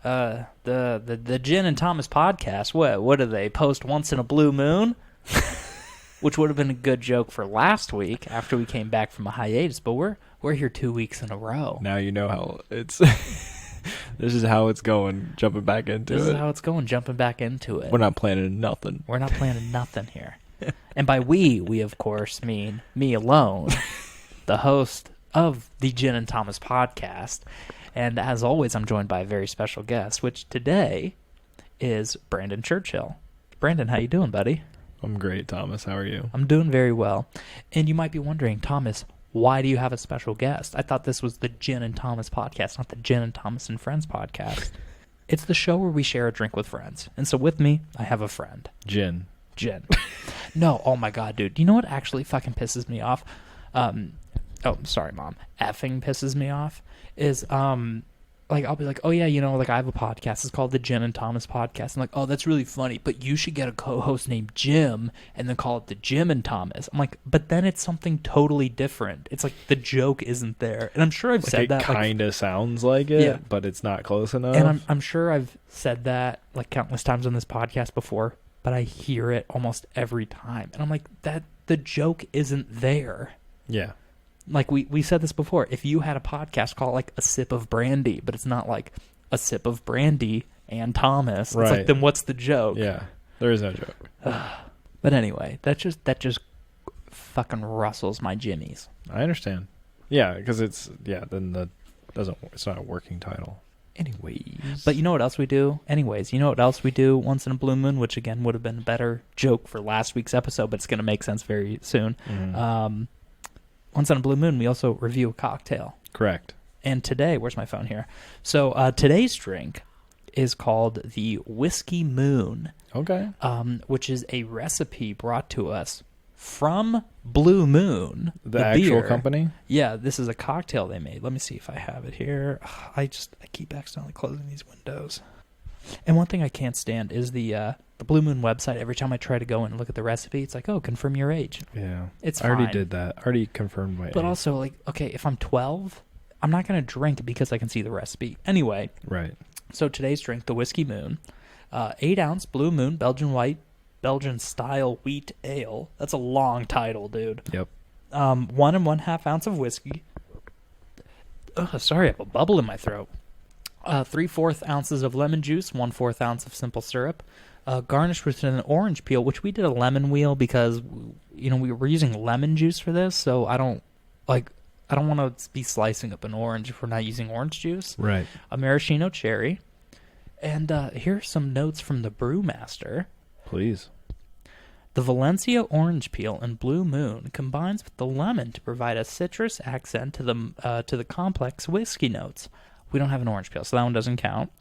the Jen and Thomas podcast. What do they post once in a blue moon? Which would have been a good joke for last week after we came back from a hiatus, but we're here 2 weeks in a row. Now you know how it's. This is how it's going. Jumping back into it. This is how it's going. Jumping back into it. We're not planning nothing. We're not planning nothing here. And by we of course mean me alone, the host of the Jen and Thomas podcast. And as always, I'm joined by a very special guest, which today is Brandon Churchill. Brandon, how you doing, buddy? I'm great, Thomas. How are you? I'm doing very well. And you might be wondering, Thomas, why do you have a special guest? I thought this was the Jen and Thomas podcast, not the Jen and Thomas and Friends podcast. It's the show where we share a drink with friends. And so with me, I have a friend. Jen. No, oh my God, dude. Do you know what actually fucking pisses me off? Oh, sorry, Mom. Effing pisses me off is, like, I'll be like, oh, yeah, like, I have a podcast. It's called the Jen and Thomas podcast. I'm like, oh, that's really funny, but you should get a co-host named Jim and then call it the Jim and Thomas. I'm like, but then it's something totally different. It's like the joke isn't there. And I'm sure I've said that. It kind of sounds like it, yeah, but it's not close enough. And I'm sure I've said that, like, countless times on this podcast before, but I hear it almost every time. And I'm like, that the joke isn't there. Yeah. Like, we said this before. If you had a podcast, call it, like, A Sip of Brandy, but it's not like A Sip of Brandy and Thomas. It's right. like, then what's the joke? Yeah, there is no joke. But anyway, that just fucking rustles my jimmies. I understand. Yeah, because it's not a working title. Anyways. But you know what else we do? Anyways, you know what else we do once in a blue moon, which, again, would have been a better joke for last week's episode, but it's going to make sense very soon. Mm-hmm. Once on a blue moon, we also review a cocktail. Correct. And today, where's my phone here? So today's drink is called the Whiskey Moon. Okay. Which is a recipe brought to us from Blue Moon. The actual beer. Company? Yeah, this is a cocktail they made. Let me see if I have it here. I keep accidentally closing these windows. And one thing I can't stand is the Blue Moon website. Every time I try to go and look at the recipe, it's like, oh, confirm your age. Yeah. It's I already fine. did that. I already confirmed my age. But also, like, okay, if I'm 12, I'm not going to drink because I can see the recipe. Anyway. Right. So today's drink, the Whiskey Moon, 8-ounce Blue Moon Belgian White, Belgian-style wheat ale. That's a long title, dude. Yep. 1 1/2 ounce of whiskey. Oh, sorry, I have a bubble in my throat. 3/4 ounces of lemon juice, 1/4 ounce of simple syrup, garnished with an orange peel, which we did a lemon wheel because, we were using lemon juice for this, so I don't want to be slicing up an orange if we're not using orange juice. Right. A maraschino cherry. And here are some notes from the brewmaster. Please. The Valencia orange peel in Blue Moon combines with the lemon to provide a citrus accent to the complex whiskey notes. We don't have an orange peel, so that one doesn't count.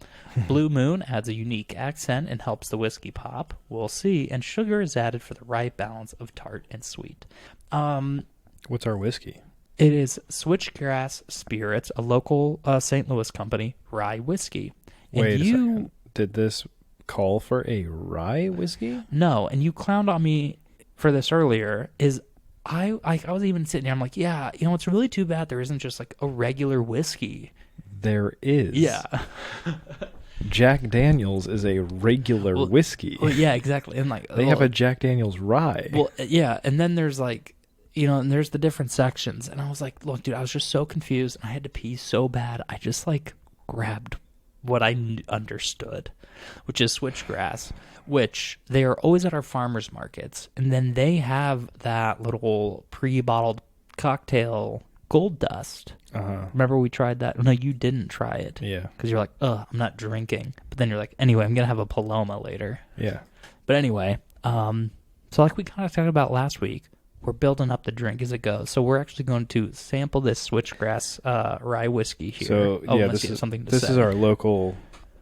Blue Moon adds a unique accent and helps the whiskey pop. We'll see. And sugar is added for the right balance of tart and sweet. What's our whiskey? It is Switchgrass Spirits, a local St. Louis company, rye whiskey. And Wait a second. Did this call for a rye whiskey? No, and you clowned on me for this earlier. I was even sitting there, I'm like, yeah, it's really too bad there isn't just like a regular whiskey. There is. Yeah. Jack Daniel's is a regular whiskey. Well, yeah, exactly. And like they have a Jack Daniel's rye. Well, yeah, and then there's like, and there's the different sections, and I was like, look, dude, I was just so confused, and I had to pee so bad, I just like grabbed what I understood, which is switchgrass, which they are always at our farmers markets, and then they have that little pre-bottled cocktail Gold Dust. Remember we tried that? No, you didn't try it. Yeah. Because you're like, I'm not drinking. But then you're like, anyway, I'm going to have a Paloma later. Yeah. But anyway, so like we kind of talked about last week, we're building up the drink as it goes. So we're actually going to sample this switchgrass rye whiskey here. So yeah, this is our local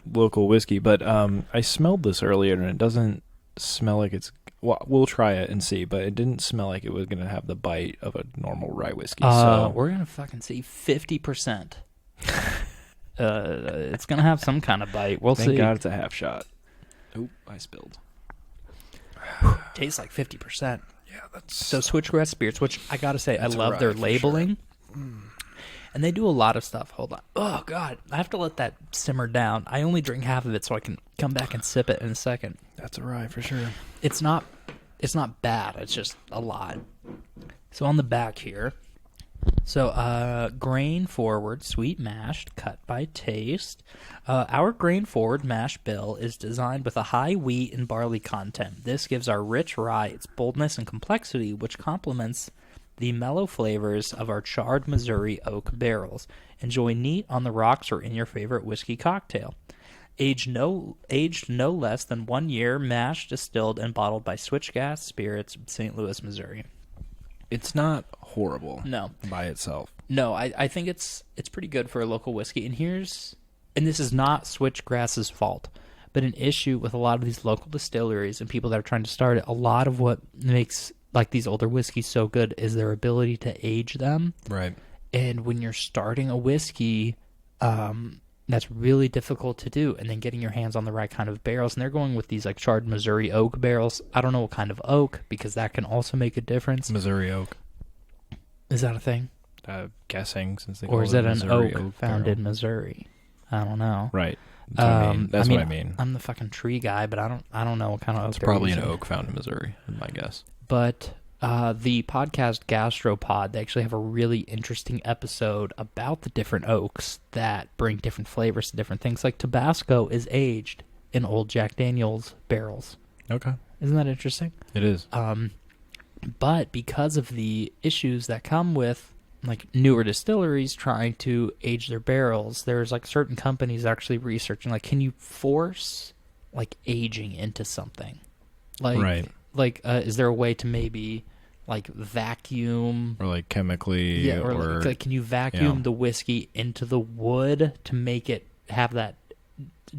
whiskey. But I smelled this earlier and it doesn't smell like it's. Well, we'll try it and see, but it didn't smell like it was going to have the bite of a normal rye whiskey. So we're going to fucking see 50%. It's going to have some kind of bite. We'll see. Thank God it's a half shot. Oop, I spilled. Tastes like 50%. Yeah, that's... So Switchgrass Spirits, which I got to say, I love their labeling. Sure. And they do a lot of stuff. Hold on. Oh, God. I have to let that simmer down. I only drink half of it so I can come back and sip it in a second. That's a rye for sure. It's not bad. It's just a lot. So on the back here, grain forward, sweet mashed, cut by taste. Our grain forward mash bill is designed with a high wheat and barley content. This gives our rich rye its boldness and complexity, which complements the mellow flavors of our charred Missouri oak barrels. Enjoy neat on the rocks or in your favorite whiskey cocktail. Aged no less than 1 year, mashed, distilled, and bottled by Switchgrass Spirits, St. Louis, Missouri. It's not horrible. No. By itself. No, I think it's pretty good for a local whiskey. And this is not Switchgrass's fault, but an issue with a lot of these local distilleries and people that are trying to start it, a lot of what makes like these older whiskeys so good is their ability to age them. Right. And when you're starting a whiskey, that's really difficult to do. And then getting your hands on the right kind of barrels. And they're going with these like charred Missouri oak barrels. I don't know what kind of oak, because that can also make a difference. Missouri oak. Is that a thing? Guessing, since they or is it an oak found barrel. in Missouri? I don't know. Right. That's what I mean. I'm the fucking tree guy, but I don't know what kind of oak. It's probably an oak found in Missouri, is my guess. But the podcast Gastropod, they actually have a really interesting episode about the different oaks that bring different flavors to different things. Like Tabasco is aged in old Jack Daniel's barrels. Okay. Isn't that interesting? It is. But because of the issues that come with like newer distilleries trying to age their barrels, there's like certain companies actually researching like, can you force like aging into something? Like, right. Like, is there a way to maybe like vacuum or like chemically? Yeah, or like, can you vacuum the whiskey into the wood to make it have that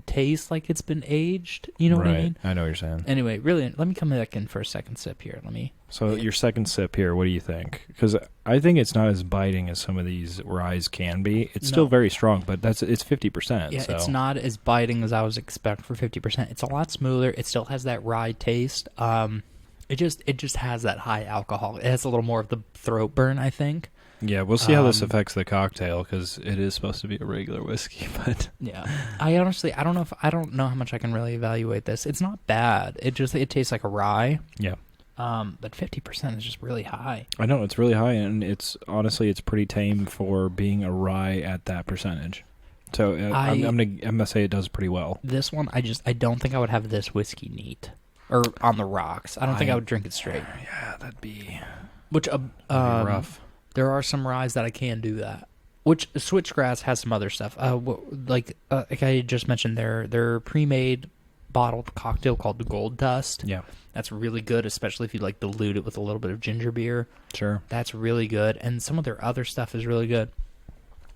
taste like it's been aged? You know what I mean? I know what you're saying. Anyway, really, let me come back in for a second sip here. So your second sip here, what do you think? Because I think it's not as biting as some of these ryes can be. It's still very strong, but it's 50%. Yeah, so. It's not as biting as I was expecting for 50%. It's a lot smoother. It still has that rye taste. It just has that high alcohol. It has a little more of the throat burn, I think. Yeah, we'll see how this affects the cocktail, because it is supposed to be a regular whiskey. But yeah, I don't know how much I can really evaluate this. It's not bad. It tastes like a rye. Yeah. But 50% is just really high. I know, it's really high, and it's pretty tame for being a rye at that percentage. So I'm gonna say it does pretty well. This one, I don't think I would have this whiskey neat or on the rocks. I don't think I would drink it straight. Yeah, that'd be rough. There are some ryes that I can do that. Which Switchgrass has some other stuff. Like I just mentioned, their pre-made bottled cocktail called the Gold Dust. Yeah, that's really good, especially if you like dilute it with a little bit of ginger beer. Sure, that's really good. And some of their other stuff is really good.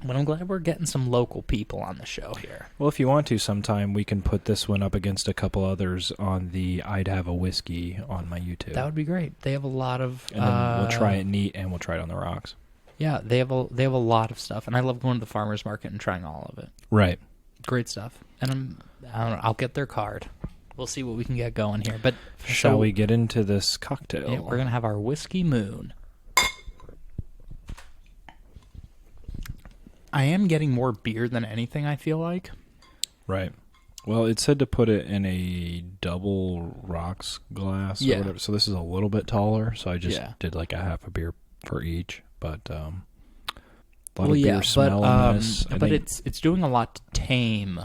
But I'm glad we're getting some local people on the show here. Well, if you want to, sometime we can put this one up against a couple others on the I'd Have a Whiskey on my YouTube. That would be great. They have a lot of... And then we'll try it neat, and we'll try it on the rocks. Yeah, they have a lot of stuff, and I love going to the farmer's market and trying all of it. Right. Great stuff. And I don't know, I'll get their card. We'll see what we can get going here. But shall we get into this cocktail? Yeah, we're going to have our Whiskey Moon. I am getting more beer than anything, I feel like. Right. Well, it said to put it in a double rocks glass or whatever. So this is a little bit taller. So I just did like a half a beer for each. But a lot of beer smell in this. But it's doing a lot to tame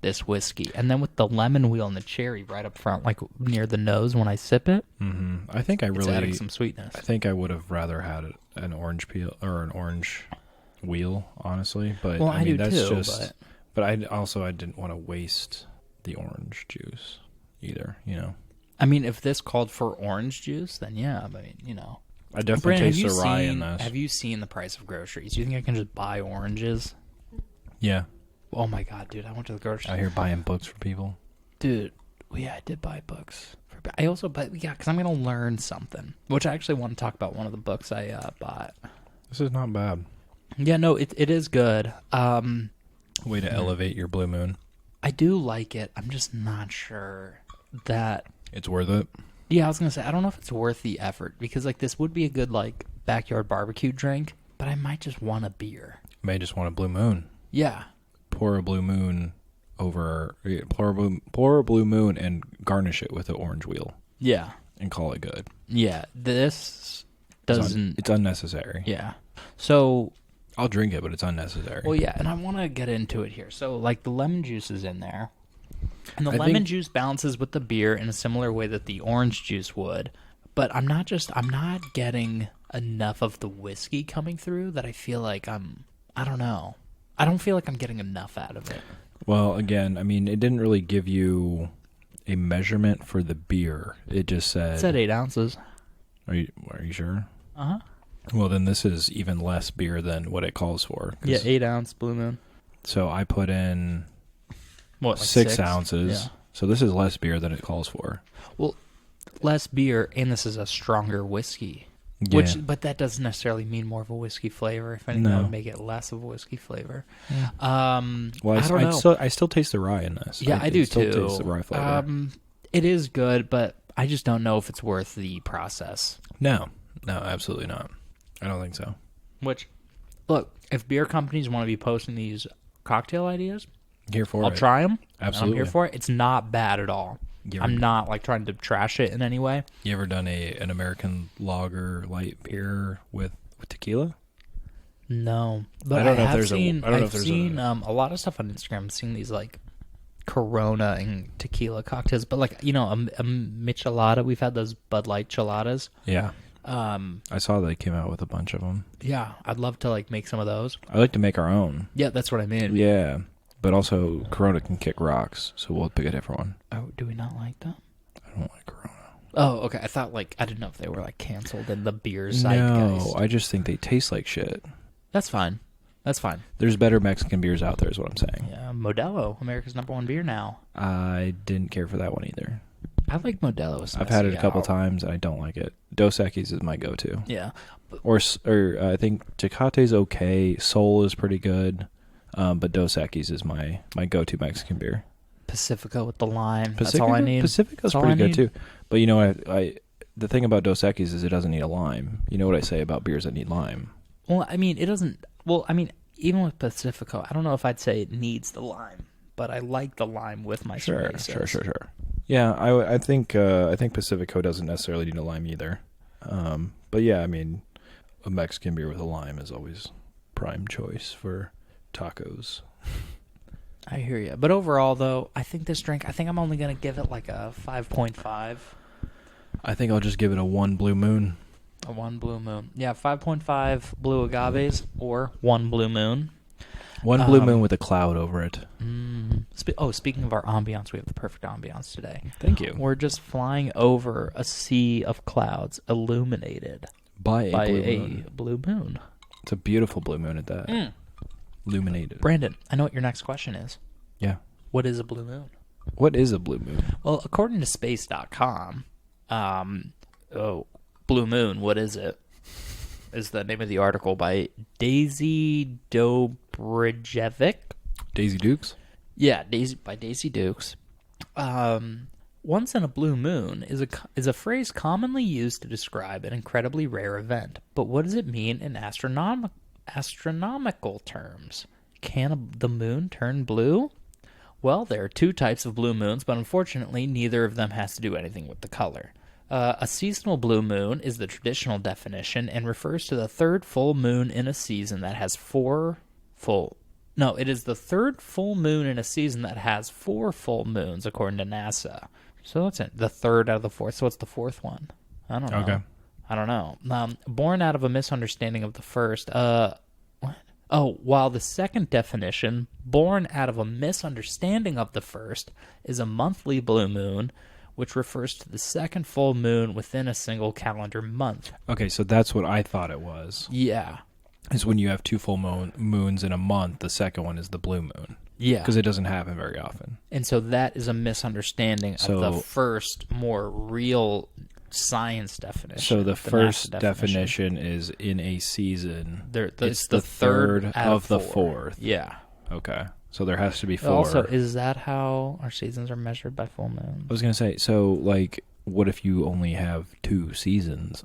this whiskey. And then with the lemon wheel and the cherry right up front, like near the nose when I sip it. Mm-hmm. I think it's adding some sweetness. I think I would have rather had an orange peel or an orange wheel, honestly, but well, I mean that's too, just. But I didn't want to waste the orange juice either. You know. I mean, if this called for orange juice, then yeah. I mean, you know. I definitely taste the rye in this. Have you seen the price of groceries? Do you think I can just buy oranges? Yeah. Oh my god, dude! I went to the grocery store. I hear buying books for people. Dude, yeah, I did buy books. I also bought because I'm gonna learn something, which I actually want to talk about. One of the books I bought. This is not bad. Yeah, no, it is good. Way to elevate your Blue Moon. I do like it. I'm just not sure that it's worth it. Yeah, I was gonna say I don't know if it's worth the effort because like this would be a good like backyard barbecue drink, but I might just want a beer. May just want a blue moon. Yeah. Pour a blue moon pour a blue moon and garnish it with an orange wheel. Yeah. And call it good. Yeah. This doesn't... It's unnecessary. Yeah. So... I'll drink it, but it's unnecessary. Well, yeah, and I want to get into it here. So, like, the lemon juice is in there. And the lemon juice balances with the beer in a similar way that the orange juice would. But I'm not getting enough of the whiskey coming through that I feel like I don't know. I don't feel like I'm getting enough out of it. Well, again, I mean, it didn't really give you a measurement for the beer. It just said... It said 8 ounces. Are you sure? Uh-huh. Well, then this is even less beer than what it calls for. Yeah, 8 ounce Blue Moon. So I put in... What, like 6 ounces. Yeah. So this is less beer than it calls for. Well, less beer, and this is a stronger whiskey. Yeah. But that doesn't necessarily mean more of a whiskey flavor. If anything, that would make it less of a whiskey flavor. Yeah. Well, I don't know. I still taste the rye in this. Yeah, I do still too. Taste the rye flavor. It is good, but I just don't know if it's worth the process. No, absolutely not. I don't think so. Which, look, if beer companies want to be posting these cocktail ideas, I'll try them. Absolutely. I'm here for it. It's not bad at all. I'm not like trying to trash it in any way. You ever done an American lager light beer with tequila? No, but I've seen a lot of stuff on Instagram. I'm seeing these like Corona and tequila cocktails, but like a michelada. We've had those Bud Light cheladas. Yeah. I saw they came out with a bunch of them. Yeah, I'd love to like make some of those. I like to make our own. Yeah, that's what I mean. Yeah, but also Corona can kick rocks, so we'll pick a different one. Oh, do we not like that? I don't like Corona. Oh, okay. I didn't know if they were like canceled in the beer zeitgeist. No, I just think they taste like shit. That's fine. That's fine. There's better Mexican beers out there, is what I'm saying. Yeah, Modelo, America's #1 beer now. I didn't care for that one either. I like Modelo. I've had it a couple times. I don't like it. Dos Equis is my go-to. Yeah. Or I think Tecate's okay. Sol is pretty good. But Dos Equis is my go-to Mexican beer. Pacifico with the lime. That's all I need. Pacifico's pretty good too. But you know, the thing about Dos Equis is it doesn't need a lime. You know what I say about beers that need lime? Well, I mean, it doesn't. Well, I mean, even with Pacifico, I don't know if I'd say it needs the lime, but I like the lime with my cervezas. Sure. Yeah, I think Pacifico doesn't necessarily need a lime either. But yeah, I mean, a Mexican beer with a lime is always prime choice for tacos. I hear you. But overall, though, I think I'm only going to give it like a 5.5. I think I'll just give it a 1 Blue Moon. A 1 Blue Moon. Yeah, 5.5 Blue Agaves or 1 Blue Moon. 1 Blue Moon with a cloud over it. Speaking of our ambiance, we have the perfect ambiance today. Thank you. We're just flying over a sea of clouds illuminated by a blue moon. It's a beautiful blue moon at that. Illuminated. Brandon, I know what your next question is. Yeah. What is a blue moon? What is a blue moon? Well, according to space.com, blue moon, what is it? Is the name of the article by Daisy Dobrijevic. Daisy Dukes? Yeah, by Daisy Dukes. Once in a blue moon is a phrase commonly used to describe an incredibly rare event. But what does it mean in astronomical terms? Can the moon turn blue? Well, there are 2 types of blue moons, but unfortunately neither of them has to do anything with the color. A seasonal blue moon is the traditional definition and refers to the third full moon in a season that has it is the third full moon in a season that has 4 full moons, according to NASA. So that's it. The third out of the 4th. So what's the 4th one? I don't know. Okay. I don't know. Born out of a misunderstanding of the first. What? Oh, while the second definition, born out of a misunderstanding of the first, is a monthly blue moon, which refers to the second full moon within a single calendar month. Okay, so that's what I thought it was. Yeah. Is when you have 2 full moons in a month, the second one is the blue moon. Yeah. Because it doesn't happen very often. And so that is a misunderstanding of the first, more real science definition. So the first definition is in a season. It's the third of the 4th. Yeah. Okay. So there has to be 4. Also, is that how our seasons are measured, by full moons? I was going to say, so like, what if you only have 2 seasons?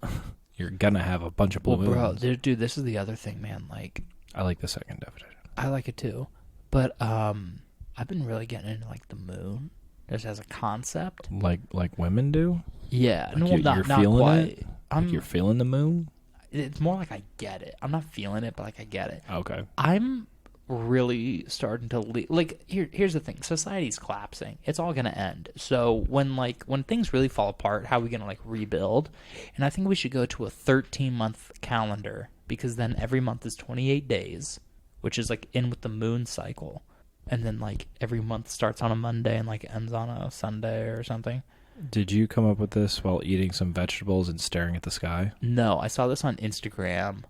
You're going to have a bunch of blue moons. Bro, dude, this is the other thing, man. Like, I like the second definition. I like it too. But I've been really getting into like the moon just as a concept. Like women do? Yeah. Like No, you're not feeling quite. it? Like you're feeling the moon? It's more like I get it. I'm not feeling it, but like I get it. Okay. I'm really starting to like here's the thing. Society's collapsing. It's all going to end. So when things really fall apart, how are we going to like rebuild? And I think we should go to a 13-month calendar, because then every month is 28 days, which is like in with the moon cycle. And then like every month starts on a Monday and like ends on a Sunday or something. Did you come up with this while eating some vegetables and staring at the sky? No, I saw this on Instagram,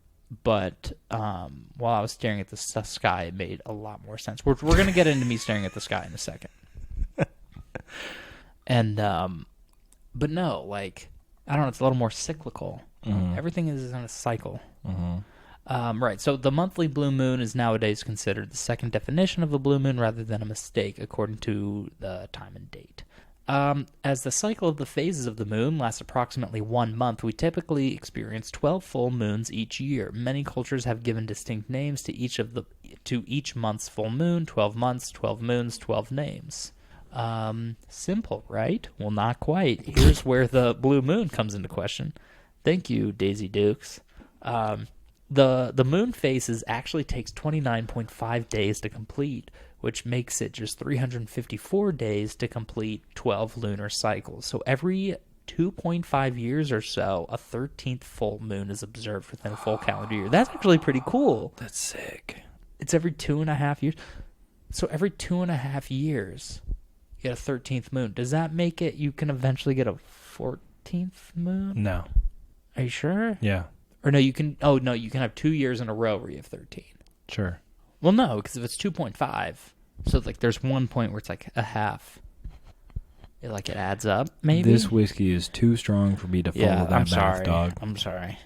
but while I was staring at the sky, it made a lot more sense. We're going to get into me staring at the sky in a second. And, but no, like, I don't know, it's a little more cyclical. Mm-hmm. Everything is in a cycle. Mm-hmm. Right, so the monthly blue moon is nowadays considered the second definition of a blue moon rather than a mistake, according to the time and date. As the cycle of the phases of the moon lasts approximately 1 month, we typically experience 12 full moons each year. Many cultures have given distinct names to each month's full moon: 12 months, 12 moons, 12 names. Simple, right? Well, not quite. Here's where the blue moon comes into question. Thank you, Daisy Dukes. The moon phases actually takes 29.5 days to complete, which makes it just 354 days to complete 12 lunar cycles. So every 2.5 years or so, a 13th full moon is observed within a full calendar year. That's actually pretty cool. That's sick. It's every 2.5 years. So every 2.5 years, you get a 13th moon. Does that make it you can eventually get a 14th moon? No. Are you sure? Yeah. Or no, you can. Oh no, you can have 2 years in a row where you have 13. Sure. Well, no, because if it's 2.5, so like there's one point where it's like a half. It adds up, maybe? This whiskey is too strong for me to follow that math, dog. I'm sorry.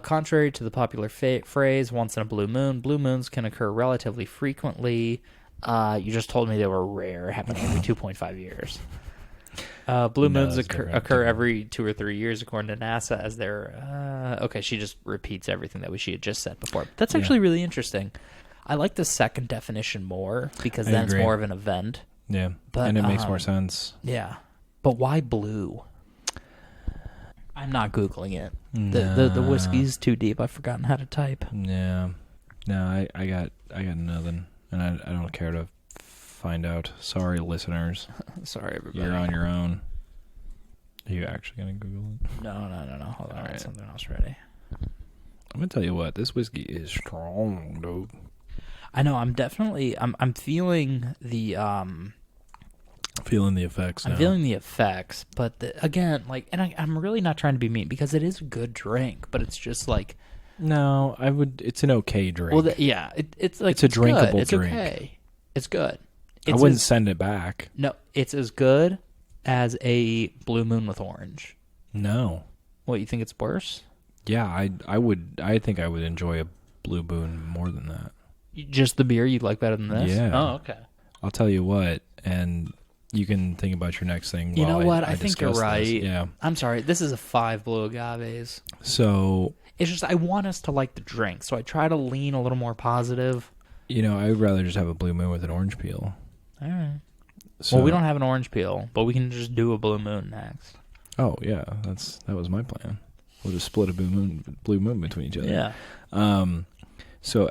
Contrary to the popular phrase, once in a blue moons can occur relatively frequently. You just told me they were rare, happening every 2.5 years. Blue moons occur every 2 or 3 years, according to NASA, as they're... okay, she just repeats everything that she had just said before. That's actually really interesting. I like the second definition more, because then it's more of an event. Yeah, but, and it makes more sense. Yeah. But why blue? I'm not Googling it. No. The whiskey's too deep. I've forgotten how to type. Yeah. No, I got nothing, and I don't care to find out. Sorry, listeners. Sorry, everybody. You're on your own. Are you actually going to Google it? No. Hold on. All right. Something else ready. I'm going to tell you what. This whiskey is strong, dude. I know. I'm feeling the feeling the effects now. I'm feeling the effects, but again, I'm really not trying to be mean, because it is a good drink, but it's just like... No, it's an okay drink. Well, it's like... It's a drinkable good. drink. It's okay. It's good. I wouldn't send it back. No, it's as good as a Blue Moon with orange. No. What, you think it's worse? Yeah, I would. I think I would enjoy a Blue Moon more than that. Just the beer you'd like better than this? Yeah. Oh, okay. I'll tell you what, and you can think about your next thing. You know what? I think you're right. Yeah. I'm sorry. This is a 5 Blue Agaves. So... It's just I want us to like the drink, so I try to lean a little more positive. You know, I would rather just have a Blue Moon with an orange peel. All right. So, well, we don't have an orange peel, but we can just do a Blue Moon next. Oh, yeah. That was my plan. We'll just split a Blue Moon between each other. Yeah. So,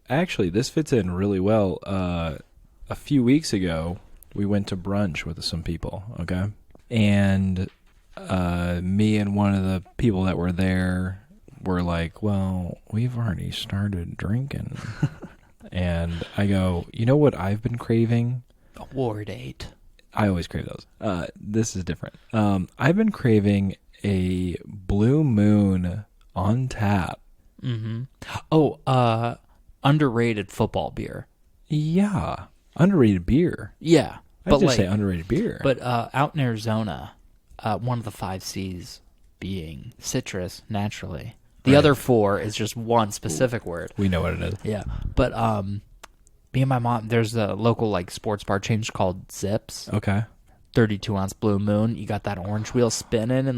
actually, this fits in really well. A few weeks ago, we went to brunch with some people, okay? And me and one of the people that were there were like, well, we've already started drinking. And I go, you know what I've been craving? A War Date. I always crave those. This is different. I've been craving a Blue Moon on tap. Mm-hmm. Oh, underrated football beer. Yeah. Underrated beer. Yeah. I'd just say underrated beer. But out in Arizona, one of the 5 C's being citrus, naturally. The other 4 is just one specific word. We know what it is. Yeah. But me and my mom, there's a local sports bar chain called Zips. Okay. 32-ounce Blue Moon. You got that orange wheel spinning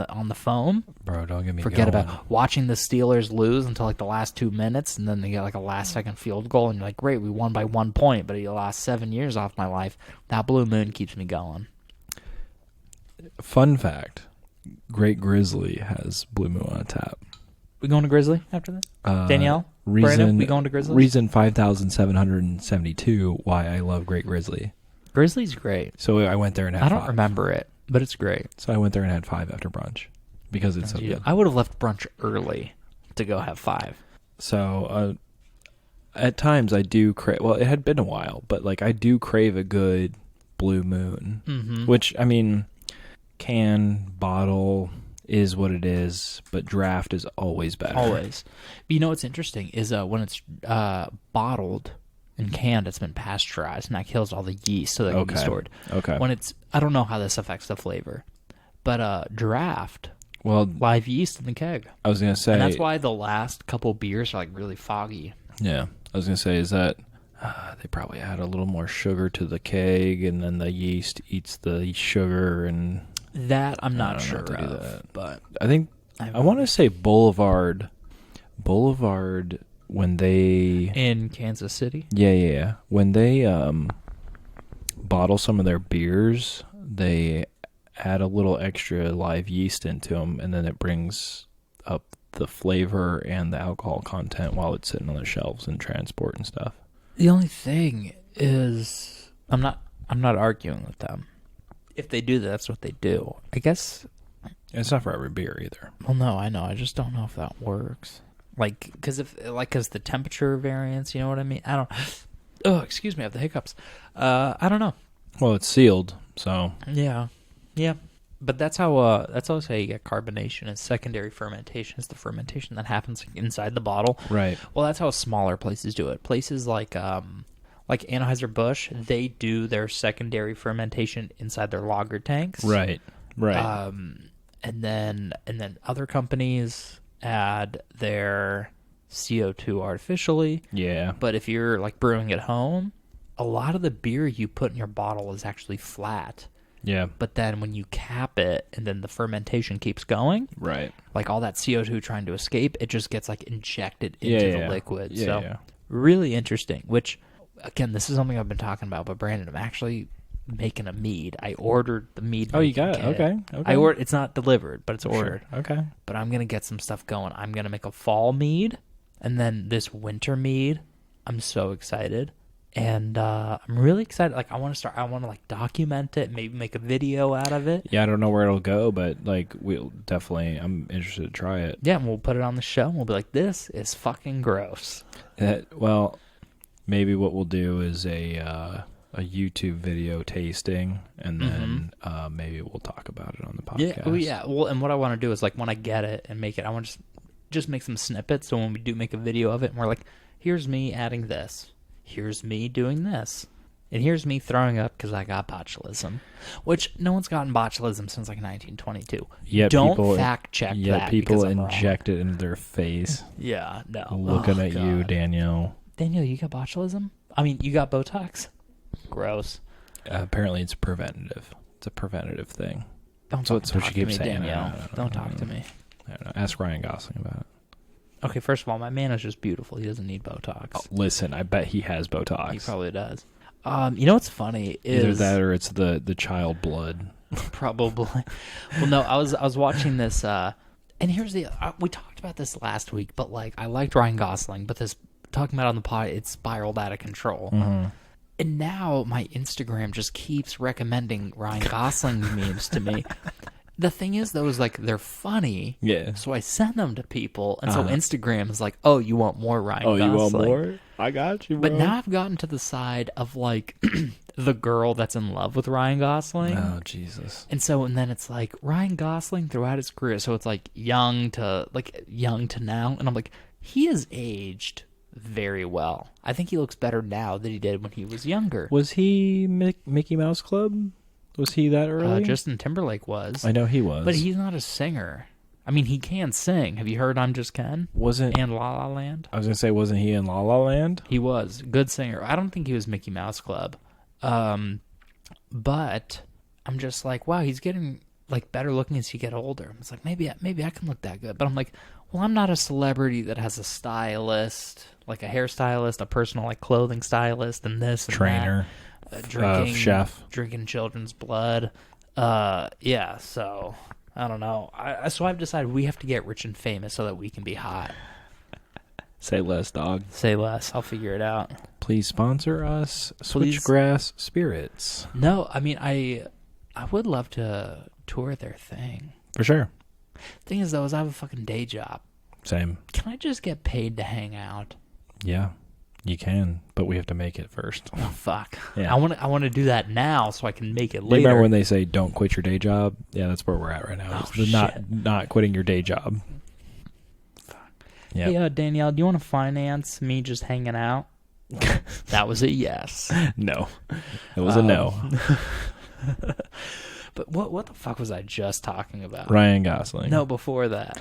on the foam. Bro, don't get me Forget going. about watching the Steelers lose until like the last 2 minutes, and then they get like a last-second field goal, and you're like, great, we won by 1 point, but he lost 7 years off my life. That Blue Moon keeps me going. Fun fact, Great Grizzly has Blue Moon on tap. We going to Grizzly after this? Danielle? Brandon, we going to Grizzly? Reason 5,772 why I love Great Grizzly. Grizzly's great. So I went there and had 5. I don't remember it, but it's great. So I went there and had 5 after brunch because it's so good. I would have left brunch early to go have 5. So at times I do crave, well, it had been a while, but like I do crave a good Blue Moon, which, I mean, can, bottle is what it is, but draft is always better. Always. But you know what's interesting is when it's bottled and canned, it's been pasteurized, and that kills all the yeast so that it can be stored. Okay. When it's, I don't know how this affects the flavor, but draft, well, live yeast in the keg. I was gonna say, and that's why the last couple beers are like really foggy. Yeah, I was gonna say is that they probably add a little more sugar to the keg, and then the yeast eats the sugar, and that I'm not sure of. But I think I want to say Boulevard. When they in Kansas City, yeah, when they bottle some of their beers, they add a little extra live yeast into them, and then it brings up the flavor and the alcohol content while it's sitting on the shelves in transport and stuff. The only thing is, I'm not arguing with them. If they do that, that's what they do. I guess it's not for every beer either. Well, no, I know. I just don't know if that works. Like, because the temperature variance, you know what I mean? I don't. Oh, excuse me, I have the hiccups. I don't know. Well, it's sealed, so yeah. But that's how you get carbonation. Is secondary fermentation. It's the fermentation that happens inside the bottle. Right. Well, that's how smaller places do it. Places like Anheuser-Busch, they do their secondary fermentation inside their lager tanks. Right. And then other companies add their CO2 artificially. Yeah. But if you're like brewing at home, a lot of the beer you put in your bottle is actually flat. Yeah. But then when you cap it and then the fermentation keeps going, right, like all that CO2 trying to escape, it just gets like injected into the liquid. Really interesting, which again, this is something I've been talking about, but Brandon, I'm actually making a mead. I ordered the mead. Oh, you got it. Okay. It's not delivered, but it's ordered. Sure. Okay. But I'm going to get some stuff going. I'm going to make a fall mead and then this winter mead. I'm so excited. And I'm really excited. Like I want to like document it, maybe make a video out of it. Yeah, I don't know where it'll go, but like I'm interested to try it. Yeah, and we'll put it on the show and we'll be like, this is fucking gross. Well, maybe what we'll do is a YouTube video tasting, and then maybe we'll talk about it on the podcast. Yeah. Well, and what I want to do is like when I get it and make it, I want to just make some snippets. So when we do make a video of it, and we're like, here's me adding this. Here's me doing this. And here's me throwing up because I got botulism. Which no one's gotten botulism since like 1922. Don't fact check that. Yeah, people inject it into their face. Yeah, no. Looking at you, Daniel. Daniel, you got botulism? I mean, you got Botox? Gross. Apparently it's preventative. It's a preventative thing. Don't talk to me, Danielle. Don't talk to me. I don't know. Ask Ryan Gosling about it. Okay, first of all, my man is just beautiful. He doesn't need Botox. Oh, listen, I bet he has Botox. He probably does. You know what's funny is either that or it's the child blood. Probably. Well, no, I was watching this, and here's we talked about this last week, but like I liked Ryan Gosling, but talking about it on the pod, it spiraled out of control. Mm-hmm. And now my Instagram just keeps recommending Ryan Gosling memes to me. The thing is, though, is like they're funny. Yeah. So I send them to people, and so Instagram is like, "Oh, you want more Ryan Gosling? You want more? I got you, bro." But now I've gotten to the side of like the girl that's in love with Ryan Gosling. Oh, Jesus! And then it's like Ryan Gosling throughout his career. So it's like young to now, and I'm like, he has aged very well. I think he looks better now than he did when he was younger. Was he Mickey Mouse Club? Was he that early? Justin Timberlake was. I know he was. But he's not a singer. I mean, he can sing. Have you heard I'm Just Ken? And La La Land? I was going to say, wasn't he in La La Land? He was. Good singer. I don't think he was Mickey Mouse Club. But I'm I'm just like, wow, he's getting like better looking as you get older. It's like maybe I can look that good, but I'm like, well, I'm not a celebrity that has a stylist, like a hairstylist, a personal like clothing stylist, and this and trainer, drinking chef, drinking children's blood. Yeah, so I don't know. So I've decided we have to get rich and famous so that we can be hot. Say less, dog. Say less. I'll figure it out. Please sponsor us, Switchgrass Spirits. No, I mean I would love to tour their thing. For sure. Thing is though, is I have a fucking day job. Same. Can I just get paid to hang out? Yeah, you can, but we have to make it first. Oh fuck. Yeah. I want to do that now so I can make it You later. remember when they say don't quit your day job? Yeah, that's where we're at right now. Oh, It's not quitting your day job. Yep. Hey, Danielle, do you want to finance me just hanging out? That was a yes. No. It was a no. But what the fuck was I just talking about? Ryan Gosling. No, before that.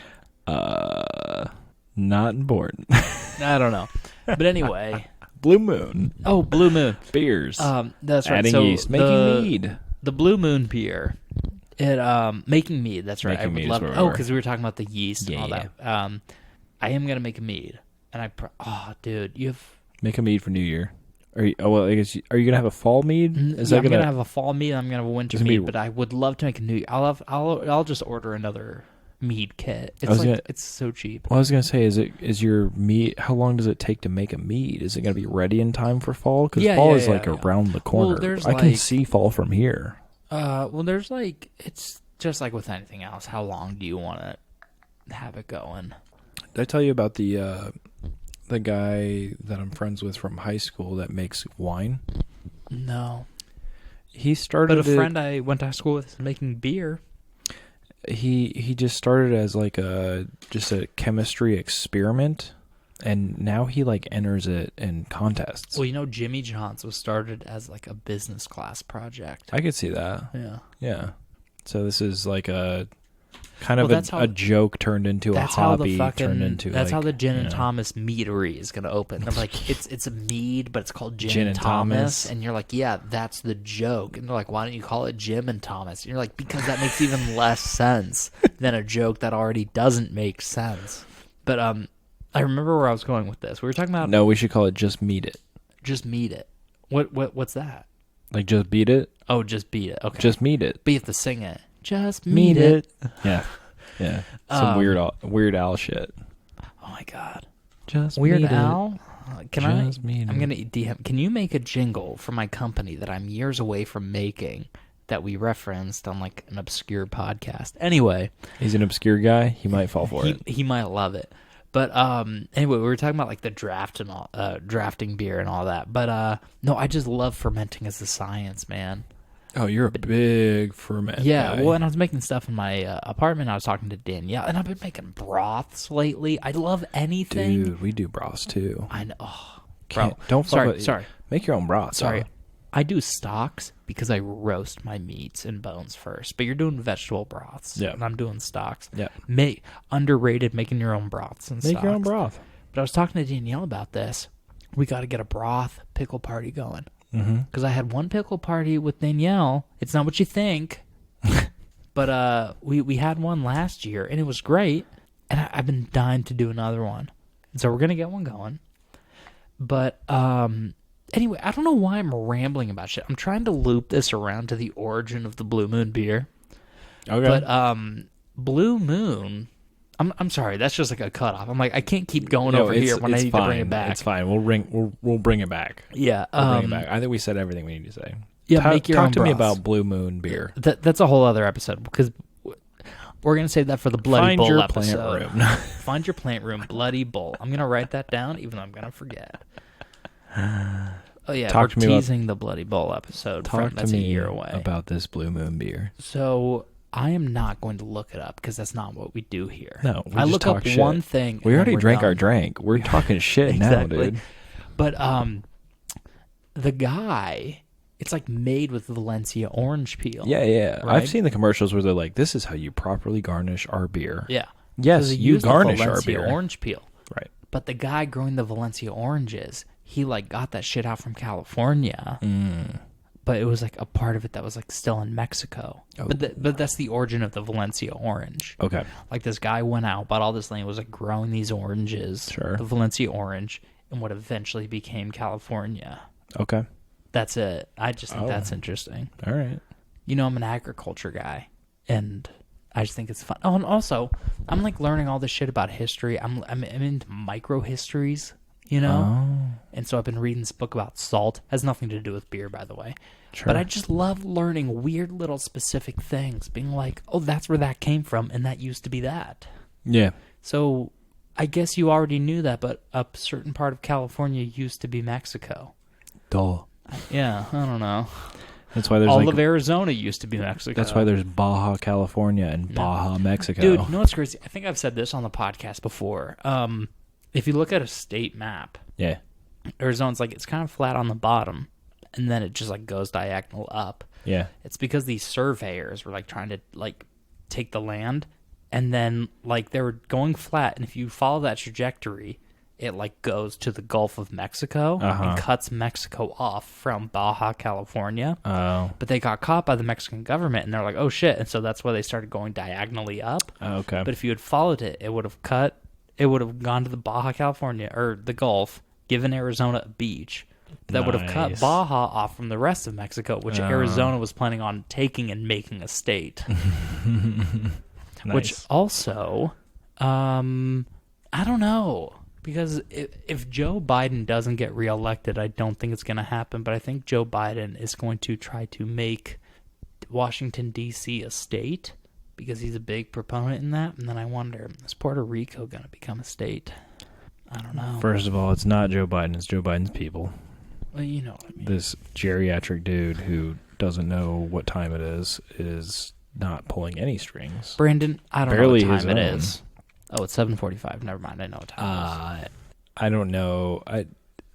Not important. I don't know. But anyway. Blue Moon. Oh, Blue Moon. Beers. That's right. Adding so yeast. Making mead. The Blue Moon beer. Making mead. That's right. Making mead I would is love. where we were. Because we were talking about the yeast and all that. I am gonna make a mead, and dude, you have make a mead for New Year. Are you gonna have a fall mead? I'm gonna have a fall mead. I'm gonna have a winter mead, but I would love to make a New Year. I'll just order another mead kit. It's so cheap. Well, I was gonna say, is your mead? How long does it take to make a mead? Is it gonna be ready in time for fall? Because fall is around the corner. Well, I can see fall from here. There's it's just like with anything else. How long do you want to have it going? Did I tell you about the guy that I'm friends with from high school that makes wine? No. He started. But a friend I went to high school with is making beer. He just started as like just a chemistry experiment, and now he like enters it in contests. Well, Jimmy John's was started as like a business class project. I could see that. Yeah. Yeah. So this is like a kind of a joke turned into a hobby. That's how the Gin and Thomas meadery is going to open. They're like, it's a mead, but it's called Gin and Thomas. And you're like, yeah, that's the joke. And they're like, why don't you call it Jim and Thomas? And you're like, because that makes even less sense than a joke that already doesn't make sense. But I remember where I was going with this. We were talking about... No, we should call it Just Meet It. Just Meet It. What's that? Like Just Beat It? Oh, Just Beat It. Okay. Just Meet It. But you have to sing it. Just meet it. Yeah. Yeah. Some Weird Al shit. Oh my god. Just Weird meet Al? It. I'm going to DM. Can you make a jingle for my company that I'm years away from making that we referenced on like an obscure podcast? Anyway. He's an obscure guy. He might fall for it. He might love it. But anyway, we were talking about like the draft and all, drafting beer and all that. But no, I just love fermenting as a science, man. Oh, you're a big ferment Yeah, guy. well, and I was making stuff in my apartment. I was talking to Danielle, and I've been making broths lately. I love anything. Dude, we do broths too. I know. Oh, Sorry. Make your own broth. Sorry. I do stocks because I roast my meats and bones first. But you're doing vegetable broths. Yeah. And I'm doing stocks. Yeah. Underrated making your own broths and Make stocks. your own broth. But I was talking to Danielle about this. We got to get a broth pickle party going. Because I had one pickle party with Danielle. It's not what you think. But we had one last year, and it was great. And I've been dying to do another one. And so we're going to get one going. But anyway, I don't know why I'm rambling about shit. I'm trying to loop this around to the origin of the Blue Moon beer. Okay. But Blue Moon... I'm sorry, that's just like a cutoff. I'm like, I can't keep going over here when I need to bring it back. It's fine. We'll bring it back. Yeah. We'll bring it back. I think we said everything we need to say. Yeah, talk to me about Blue Moon beer. That's a whole other episode because we're gonna save that for the Bloody Bull episode. Find your plant room. Find your plant room, Bloody Bull. I'm gonna write that down, even though I'm gonna forget. Oh yeah, we're teasing the Bloody Bull episode. That's a year away. About this Blue Moon beer. So I am not going to look it up because that's not what we do here. No, I look up shit. one thing. We already drank our drink. We're talking shit exactly. now, dude. But the guy, it's like made with Valencia orange peel. Yeah. Right? I've seen the commercials where they're like, "This is how you properly garnish our beer." Yeah. Yes, you garnish our beer. Orange peel. Right. But the guy growing the Valencia oranges, he like got that shit out from California. but it was like a part of it that was like still in Mexico. Oh. But that's the origin of the Valencia orange. Okay. Like this guy went out, bought all this land, was like growing these oranges, Sure. the Valencia orange, and what eventually became California. Okay. That's it. I just think that's interesting. All right. You know, I'm an agriculture guy, and I just think it's fun. Oh, and also, I'm like learning all this shit about history. I'm into micro histories, you know? And so I've been reading this book about salt. Has nothing to do with beer, by the way. Sure. But I just love learning weird little specific things, being like, oh, that's where that came from, and that used to be that. Yeah. So I guess you already knew that, but a certain part of California used to be Mexico. Duh. Yeah, I don't know. That's why there's all of Arizona used to be Mexico. That's why there's Baja California and Baja Mexico. Dude, you know what's crazy? I think I've said this on the podcast before. If you look at a state map, yeah, Arizona's like it's kind of flat on the bottom, and then it just like goes diagonal up. Yeah, it's because these surveyors were like trying to like take the land, and then like they were going flat, and if you follow that trajectory, it like goes to the Gulf of Mexico and cuts Mexico off from Baja California. Oh. But they got caught by the Mexican government, and they're like, oh shit. And so that's why they started going diagonally up. Oh, okay. But if you had followed it, it would have gone to the Baja California, or the Gulf, given Arizona a beach. That would have cut Baja off from the rest of Mexico, which Arizona was planning on taking and making a state. Nice. Which also, I don't know. Because if Joe Biden doesn't get reelected, I don't think it's going to happen. But I think Joe Biden is going to try to make Washington, D.C. a state because he's a big proponent in that. And then I wonder, is Puerto Rico going to become a state? I don't know. First of all, it's not Joe Biden. It's Joe Biden's people. Well, you know what I mean. This geriatric dude who doesn't know what time it is not pulling any strings. Brandon, I don't Barely know what time his it own. is. Oh, it's 7:45. Never mind. I know what time it is. I don't know.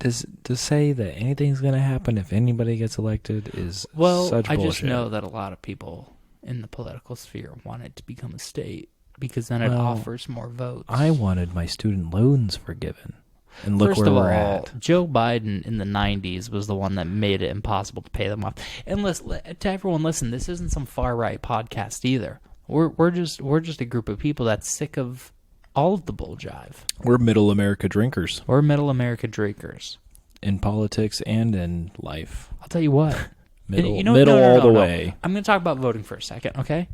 To say that anything's going to happen if anybody gets elected is such bullshit. I just know that a lot of people in the political sphere want it to become a state because then it offers more votes. I wanted my student loans forgiven. And look where we're at. Joe Biden in the 90s was the one that made it impossible to pay them off. And to everyone, listen, this isn't some far-right podcast either. We're just a group of people that's sick of all of the bull jive. We're middle America drinkers. We're middle America drinkers. In politics and in life. I'll tell you what. Middle all the way. I'm going to talk about voting for a second, okay?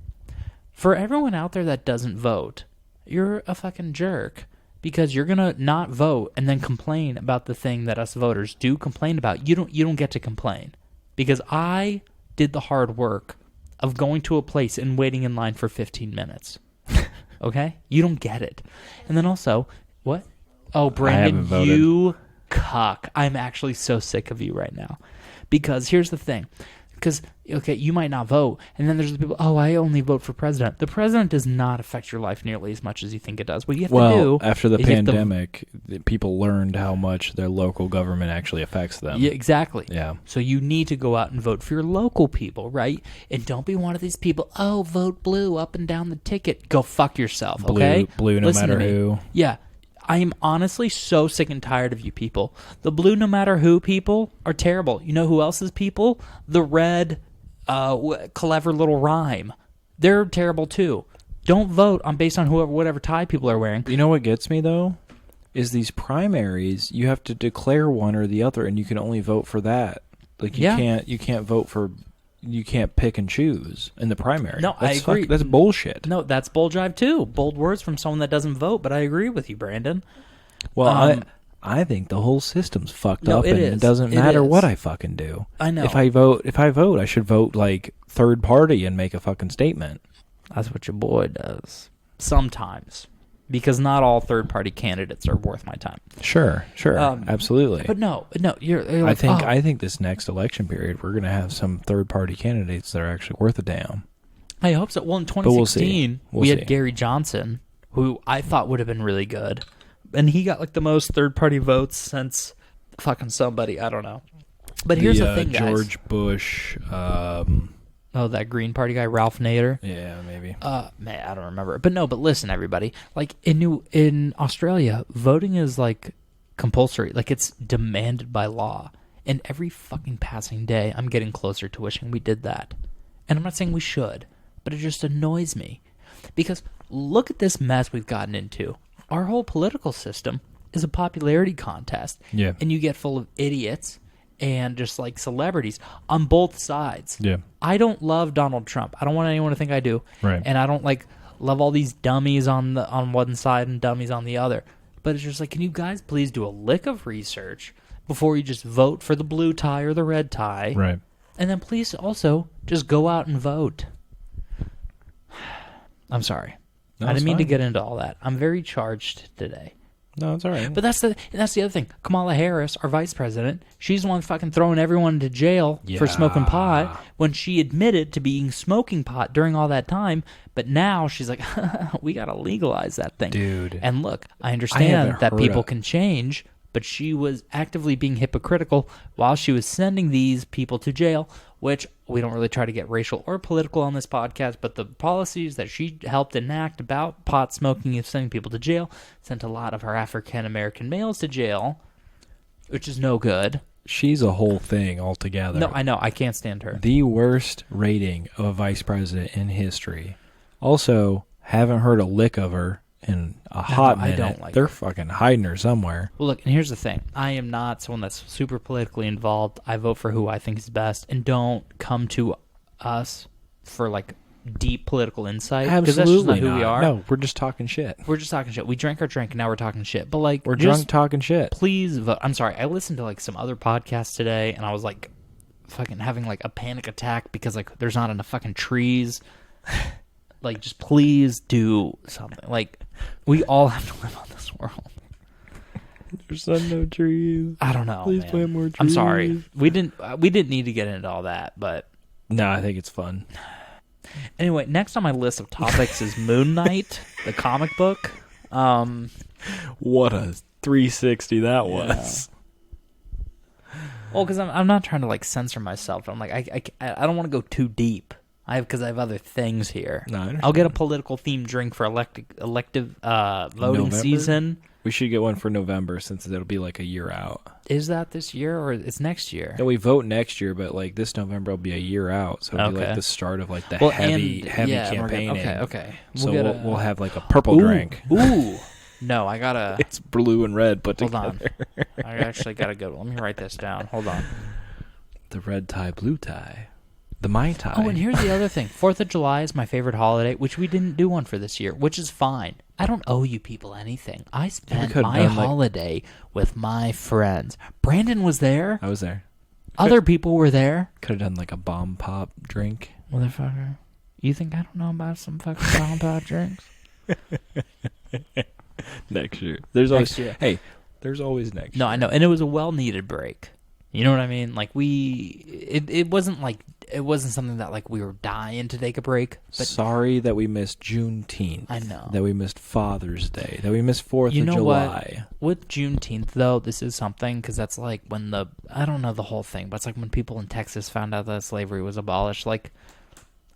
For everyone out there that doesn't vote, you're a fucking jerk because you're going to not vote and then complain about the thing that us voters do complain about. You don't get to complain because I did the hard work of going to a place and waiting in line for 15 minutes. Okay? You don't get it. And then also, what? Oh, Brandon, you cuck. I'm actually so sick of you right now. Because here's the thing. Because, okay, you might not vote. And then there's the people, I only vote for president. The president does not affect your life nearly as much as you think it does. What you have to do... after the pandemic, people learned how much their local government actually affects them. Yeah, exactly. Yeah. So you need to go out and vote for your local people, right? And don't be one of these people, vote blue up and down the ticket. Go fuck yourself, okay? Blue no Listen matter who. Yeah. I am honestly so sick and tired of you people. The blue no matter who people are terrible. You know who else is people? The red clever little rhyme. They're terrible too. Don't vote based on whatever tie people are wearing. You know what gets me though? Is these primaries, you have to declare one or the other and you can only vote for that. Like you can't vote for, you can't pick and choose in the primary. No, I agree. That's bullshit. No, that's bull jive too. Bold words from someone that doesn't vote, but I agree with you, Brandon. Well, I think the whole system's fucked up and it doesn't matter what I fucking do. I know. If I vote, I should vote like third party and make a fucking statement. That's what your boy does. Sometimes. Because not all third-party candidates are worth my time. Sure, absolutely. But no, you're like, I think this next election period, we're going to have some third-party candidates that are actually worth a damn. I hope so. Well, in 2016, we'll we see. had Gary Johnson, who I thought would have been really good. And he got like the most third-party votes since fucking somebody. I don't know. But here's the thing, guys. George Bush... that Green Party guy, Ralph Nader. Yeah, maybe. Man, I don't remember. But listen, everybody. Like in Australia, voting is like compulsory. Like it's demanded by law. And every fucking passing day, I'm getting closer to wishing we did that. And I'm not saying we should, but it just annoys me. Because look at this mess we've gotten into. Our whole political system is a popularity contest. Yeah. And you get full of idiots and just like celebrities on both sides. Yeah. I don't love Donald Trump. I don't want anyone to think I do. Right. And I don't like love all these dummies on one side and dummies on the other. But it's just like, can you guys please do a lick of research before you just vote for the blue tie or the red tie? Right. And then please also just go out and vote. I'm sorry. No, I didn't mean fine. to get into all that. I'm very charged today. No, it's all right. But that's the other thing. Kamala Harris, our vice president, she's the one fucking throwing everyone into jail for smoking pot when she admitted to being smoking pot during all that time. But now she's like, we got to legalize that thing. Dude. And look, I understand haven't that heard people of- can change, but she was actively being hypocritical while she was sending these people to jail, which we don't really try to get racial or political on this podcast, but the policies that she helped enact about pot smoking and sending people to jail sent a lot of our African-American males to jail, which is no good. She's a whole thing altogether. No, I know. I can't stand her. The worst rating of a vice president in history. Also, haven't heard a lick of her in a hot minute. I don't like They're her. fucking hiding her somewhere. Well, look, and here's the thing. I am not someone that's super politically involved. I vote for who I think is best, and don't come to us for, like, deep political insight. Because that's just not who we are. No, we're just talking shit. We're just talking shit. We drank our drink, and now we're talking shit. But, like, We're just drunk talking shit. please vote. I'm sorry. I listened to, like, some other podcasts today, and I was, like, fucking having, like, a panic attack because, like, there's not enough fucking trees. Like, just please do something. Like, we all have to live on this world. There's no trees. I don't know. Please man. plant more trees. I'm sorry. We didn't need to get into all that, but No, I think it's fun. anyway, next on my list of topics is Moon Knight, the comic book. What a 360 that was. Well, because I'm not trying to like censor myself. I'm like I don't want to go too deep. Because I have other things here. No, I understand. I'll get a political themed drink for elective voting November? season. We should get one for November since it'll be like a year out. Is that this year or it's next year? No, we vote next year, but like this November will be a year out, so it'll be Okay. like the start of like the Well, heavy and- yeah, and we're campaigning. okay. So get we'll have like a purple drink. Ooh. No, I gotta. It's blue and red put Hold on. together. I actually gotta go. Let me write this down. Hold on. The red tie, blue tie, the Mai Tai. Oh, and here's the other thing. 4th of July is my favorite holiday, which we didn't do one for this year, which is fine. I don't owe you people anything. I spent could've my done, like- holiday with my friends. Brandon was there. I was there. Other people were there. Could have done like a bomb pop drink. Motherfucker. You think I don't know about some fucking bomb pot drinks? Next year. There's always Next year. Hey, there's always next No, year. I know. And it was a well-needed break. You know what I mean? Like, it wasn't like, it wasn't something that, like, we were dying to take a break. But Sorry that we missed Juneteenth. I know. That we missed Father's Day. That we missed 4th You of know July. what? With Juneteenth, though, this is something, because that's like when I don't know the whole thing, but it's like when people in Texas found out that slavery was abolished. Like,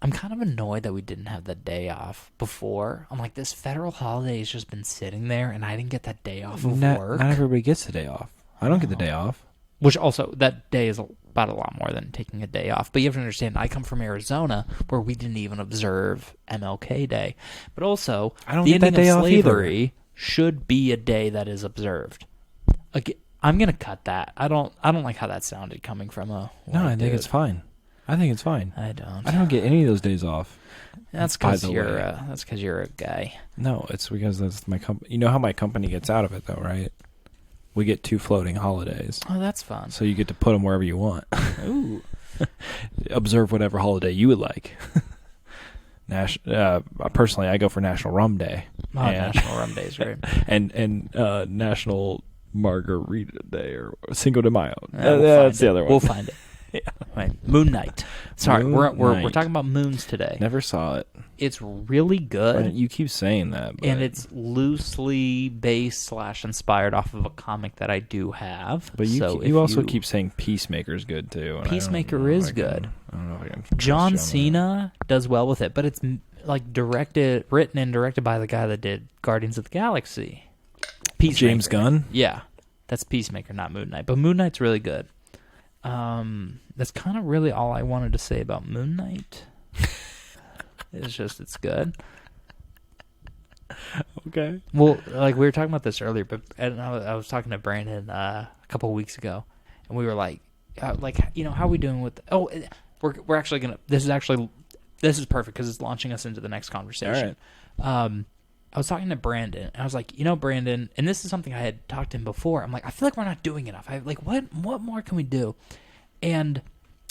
I'm kind of annoyed that we didn't have that day off before. I'm like, this federal holiday has just been sitting there, and I didn't get that day off of work. Not everybody gets the day off. I don't get the day off. Which also, that day is about a lot more than taking a day off. But you have to understand, I come from Arizona, where we didn't even observe MLK Day. But also, I don't the get that ending day of off either. slavery should be a day that is observed. Again, I'm gonna cut that. I don't like how that sounded coming from a No, white I think dude. it's fine. I think it's fine. I don't. I don't get any of those days off. That's by because the you're. way. That's because you're a guy. No, it's because that's my company. You know how my company gets out of it, though, right? We get 2 floating holidays, Oh, that's fun. so you get to put them wherever you want. Ooh. Observe whatever holiday you would like. Personally, I go for National Rum Day. Oh, National Rum Day is great. and National Margarita Day or Cinco de Mayo. We'll That's find the it. other one. We'll find it. Right. Moon Knight. Sorry, we're Knight. talking about moons today. Never saw it. It's really good. You keep saying that, but, And it's loosely based / inspired off of a comic that I do have. But you so you if also keep saying Peacemaker's good too. and I don't Peacemaker know if is I can- good. I don't know if I can. trust John you on that. Cena does well with it, but it's like written and directed by the guy that did Guardians of the Galaxy. Peacemaker. James Gunn. Yeah, that's Peacemaker, not Moon Knight. But Moon Knight's really good. That's kind of really all I wanted to say about Moon Knight. It's good. Okay. Well, like we were talking about this earlier, but and I was talking to Brandon a couple of weeks ago, and we were like, how are we doing with? We're actually gonna. This is perfect because it's launching us into the next conversation. All right. I was talking to Brandon, and I was like, Brandon, and this is something I had talked to him before. I'm like, I feel like we're not doing enough. What more can we do? And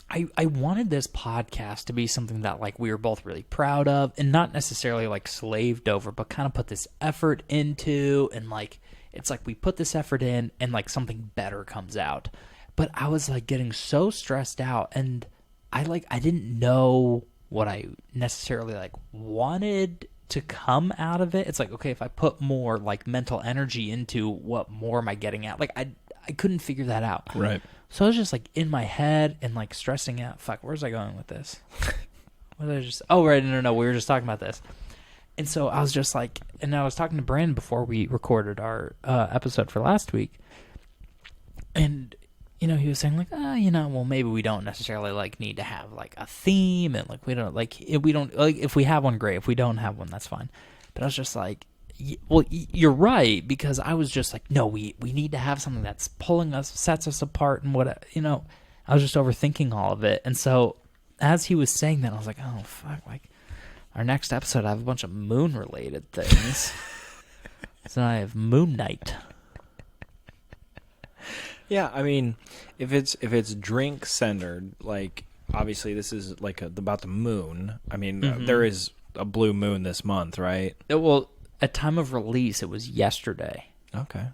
I wanted this podcast to be something that like we were both really proud of, and not necessarily like slaved over, but kind of put this effort into, and like it's like we put this effort in, and like something better comes out. But I was like getting so stressed out, and I didn't know what I necessarily like wanted to come out of it. It's like, okay, if I put more like mental energy into what more am I getting at? Like I couldn't figure that out. Right. So I was just like in my head and like stressing out. Fuck, where's I going with this? What did I just? Oh, right, no. We were just talking about this. And so I was just like, and I was talking to Brandon before we recorded our episode for last week, and he was saying like, well, maybe we don't necessarily like need to have like a theme, and like we don't like if we have one, great. If we don't have one, that's fine. But I was just like, well, you're right, because I was just like, no, we need to have something that's pulling us, sets us apart, and what I was just overthinking all of it. And so as he was saying that, I was like, oh fuck, like our next episode I have a bunch of moon related things. So I have Moon Knight. Yeah, I mean, if it's drink centered, like obviously this is like about the moon. I mean, there is a blue moon this month, right? Well, at time of release, it was yesterday. Okay.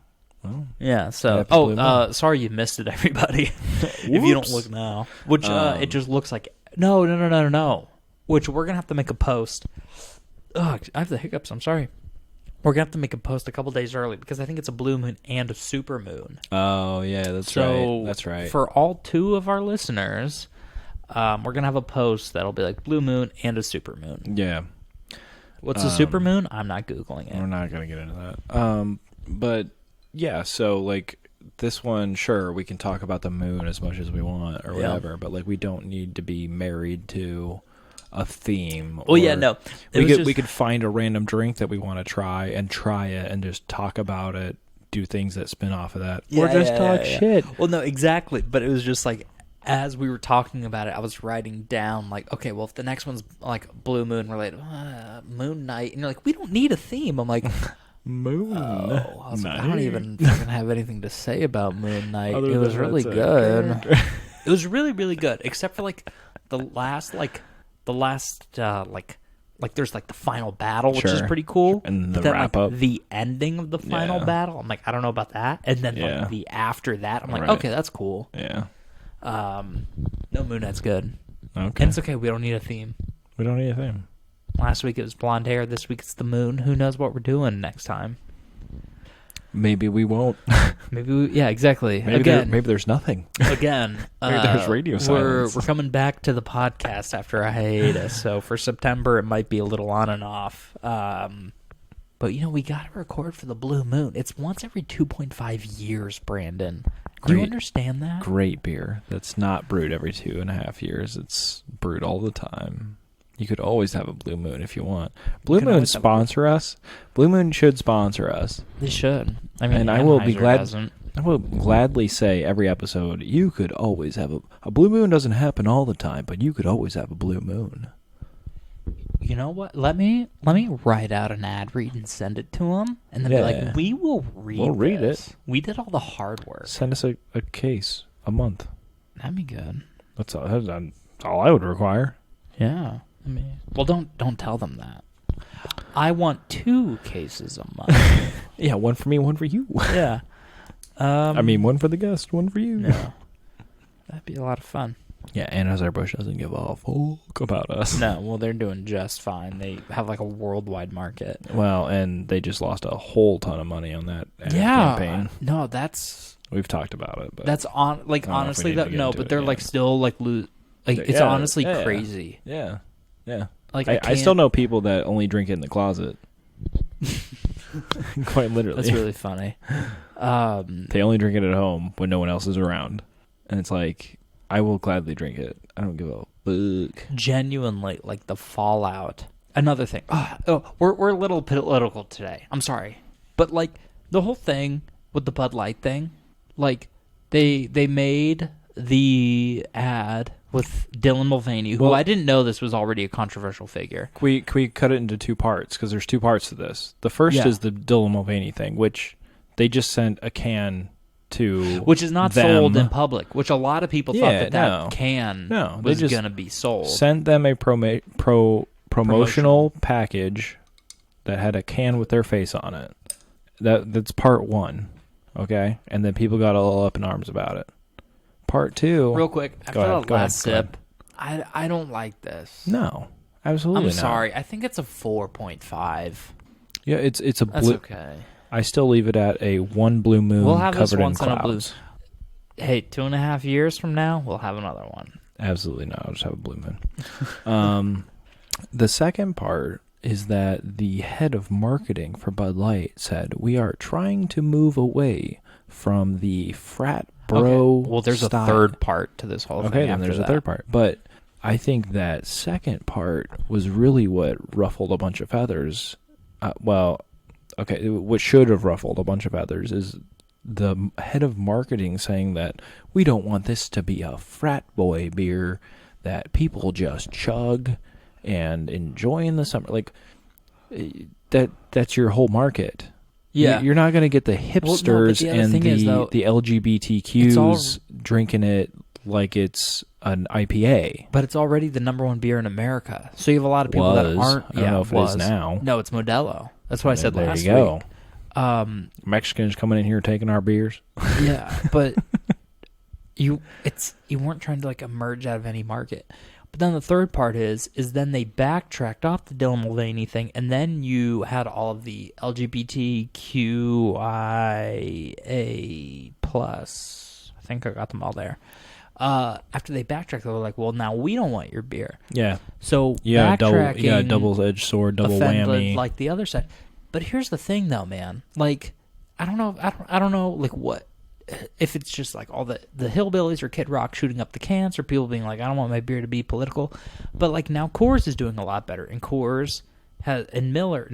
Well, yeah. So, sorry you missed it, everybody. If you don't look now, which it just looks like no. Which we're gonna have to make a post. Ugh, I have the hiccups. I'm sorry. We're going to have to make a post a couple days early because I think it's a blue moon and a super moon. Oh, yeah, that's right. That's right. For all two of our listeners, we're going to have a post that'll be like blue moon and a super moon. Yeah. What's a super moon? I'm not Googling it. We're not going to get into that. But, yeah, so, like, this one, sure, we can talk about the moon as much as we want or whatever, but, like, we don't need to be married to a theme. Well, yeah, no. We could find a random drink that we want to try it and just talk about it, do things that spin off of that, or just talk shit. Well, no, exactly. But it was just like, as we were talking about it, I was writing down like, okay, well, if the next one's like blue moon related, Moon Knight, and you're like, we don't need a theme. I'm like, Moon. Oh, I was like, I don't even fucking have anything to say about Moon Knight. It was really good. It was really, really good, except for like the last there's like the final battle, which is pretty cool. And the wrap up. The ending of the final battle, I'm like, I don't know about that. And then like, the after that, I'm like, okay, that's cool. Yeah. No, Moon Knight's good. Okay. And it's okay. We don't need a theme. We don't need a theme. Last week it was blonde hair. This week it's the moon. Who knows what we're doing next time? Maybe we won't. Yeah, exactly. Maybe there's nothing. Again, maybe there's radio silence. We're coming back to the podcast after a hiatus, so for September it might be a little on and off. But we got to record for the blue moon. It's once every 2.5 years, Brandon. Do you understand that? Great beer that's not brewed every 2.5 years. It's brewed all the time. You could always have a blue moon if you want. Blue Moon sponsor us. Blue Moon should sponsor us. They should. I mean, and I will be glad. I will gladly say every episode, you could always have a blue moon. Doesn't happen all the time, but you could always have a blue moon. You know what? Let me write out an ad read and send it to them, and then be like, we will read. We'll read it. We did all the hard work. Send us a case a month. That'd be good. That's all I would require. Yeah. Well, don't tell them that. I want 2 cases a month. Yeah, one for me, one for you. Yeah. One for the guest, one for you. Yeah. That'd be a lot of fun. Yeah, Anheuser-Busch doesn't give a fuck about us. No, well, they're doing just fine. They have like a worldwide market. Well, and they just lost a whole ton of money on that campaign. No, we've talked about it, but that's honestly but they're like still like it's honestly crazy. Yeah. Yeah. Like I still know people that only drink it in the closet. Quite literally. That's really funny. They only drink it at home when no one else is around. And it's like, I will gladly drink it. I don't give a fuck. Genuinely, like the fallout. Another thing. We're a little political today. I'm sorry, but like the whole thing with the Bud Light thing, like they made the ad with Dylan Mulvaney, who I didn't know this was already a controversial figure. Can we cut it into two parts? Because there's two parts to this. The first is the Dylan Mulvaney thing, which they just sent a can to which is not them. Sold in public, which a lot of people thought that can was going to be sold. Sent them a promotional package that had a can with their face on it. That's part one, okay? And then people got all up in arms about it. Part two. Real quick, after the last sip, I don't like this. No, absolutely not. I'm sorry. I think it's a 4.5. Yeah, it's a blue. That's okay. I still leave it at a one blue moon we'll have covered this once in clouds. Hey, 2.5 years from now, we'll have another one. Absolutely not. I'll just have a blue moon. The second part is that the head of marketing for Bud Light said, "We are trying to move away from the frat bro Well, there's style." a third part to this whole thing. Okay, and there's a third part. But I think that second part was really what ruffled a bunch of feathers. What should have ruffled a bunch of feathers is the head of marketing saying that we don't want this to be a frat boy beer that people just chug and enjoy in the summer. Like, that's your whole market. Yeah. You're not going to get the hipsters and the LGBTQs drinking it like it's an IPA. But it's already the number one beer in America. So you have a lot of people that aren't. I don't know if it is now. No, it's Modelo. That's what I said last week. There you go. Mexicans coming in here taking our beers. Yeah, but you weren't trying to like emerge out of any market. But then the third part is then they backtracked off the Dylan Mulvaney thing, and then you had all of the LGBTQIA plus. I think I got them all there. After they backtracked, they were like, "Well, now we don't want your beer." Yeah. So backtracking, double-edged sword, double whammy, like the other side. But here's the thing, though, man. Like, I don't know, like what. If it's just like all the hillbillies or Kid Rock shooting up the cans, or people being like, I don't want my beer to be political. But like now Coors is doing a lot better. And Coors has Miller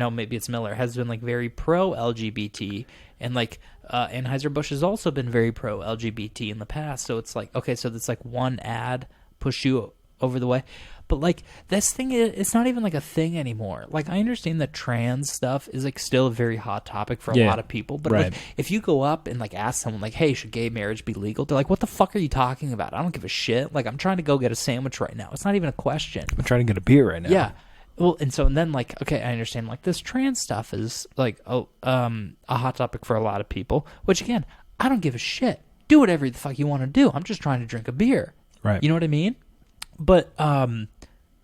has been like very pro LGBT, and like Anheuser-Busch has also been very pro LGBT in the past. So it's like, okay, so that's like one ad push you over the way. But like this thing, it's not even like a thing anymore. Like I understand that trans stuff is like still a very hot topic for a lot of people. But like, if you go up and like ask someone like, "Hey, should gay marriage be legal?" They're like, "What the fuck are you talking about? I don't give a shit. Like I'm trying to go get a sandwich right now. It's not even a question. I'm trying to get a beer right now." Yeah. Well, and then like, okay, I understand like this trans stuff is like a hot topic for a lot of people. Which again, I don't give a shit. Do whatever the fuck you want to do. I'm just trying to drink a beer. Right. You know what I mean? But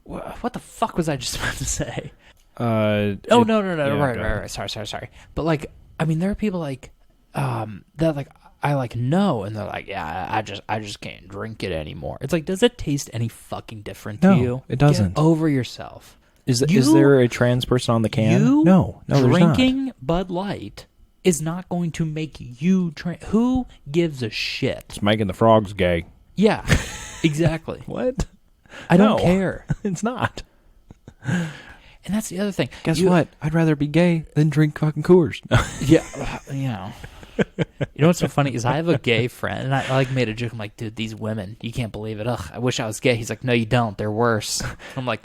what the fuck was I just about to say? No. Right. Sorry. But like, I mean, there are people like that like I like know, and they're like, yeah, I just can't drink it anymore. It's like, does it taste any fucking different to you? It doesn't. Get over yourself. Is there a trans person on the can? No, drinking Bud Light is not going to make you trans. Who gives a shit? It's making the frogs gay. Yeah, exactly. What? I don't care. It's not. And that's the other thing. Guess what? I'd rather be gay than drink fucking Coors. Yeah, you know. You know what's so funny is I have a gay friend, and I like made a joke. I'm like, dude, these women, you can't believe it. Ugh, I wish I was gay. He's like, no, you don't. They're worse. I'm like,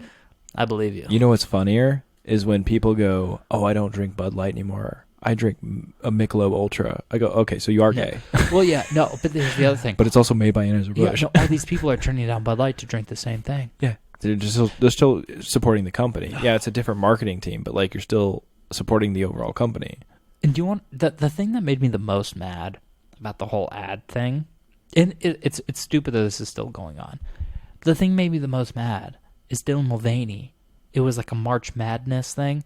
I believe you. You know what's funnier is when people go, oh, I don't drink Bud Light anymore. I drink a Michelob Ultra. I go, okay, so you are gay. Well, yeah, no, but here's the other thing. But it's also made by Anheuser-Busch. Yeah, no, all these people are turning down Bud Light to drink the same thing. Yeah, they're still supporting the company. Yeah, it's a different marketing team, but like you're still supporting the overall company. And do you want the thing that made me the most mad about the whole ad thing? And it's stupid that this is still going on. The thing that made me the most mad is Dylan Mulvaney. It was like a March Madness thing.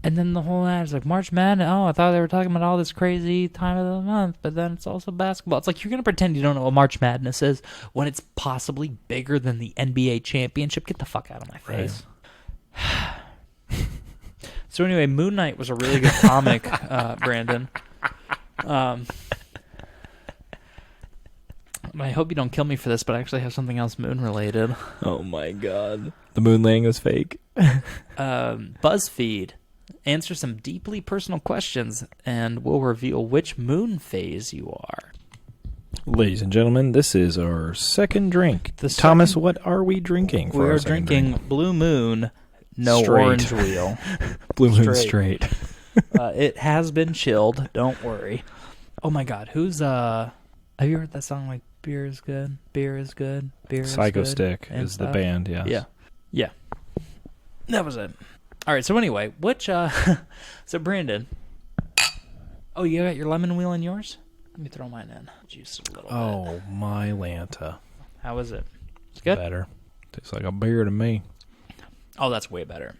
And then the whole ad is like, March Madness, oh, I thought they were talking about all this crazy time of the month, but then it's also basketball. It's like, you're going to pretend you don't know what March Madness is when it's possibly bigger than the NBA championship? Get the fuck out of my face. Right. So anyway, Moon Knight was a really good comic, Brandon. I hope you don't kill me for this, but I actually have something else moon-related. Oh, my God. The moon landing was fake. BuzzFeed. Answer some deeply personal questions, and we'll reveal which moon phase you are. Ladies and gentlemen, this is our second drink. Thomas, what are we drinking for We're drinking drink? Blue Moon, no Straight. orange wheel. Blue Moon Straight. It has been chilled. Don't worry. Oh my God, who's have you heard that song like beer is good, beer is good, beer is Psycho good? Stick is stuff? the band, yes. Yeah. That was it. All right. So anyway, which so Brandon. Oh, you got your lemon wheel in yours? Let me throw mine in. Juice a little bit. Oh, my Lanta. How is it? It's good. Better. Tastes like a beer to me. Oh, that's way better.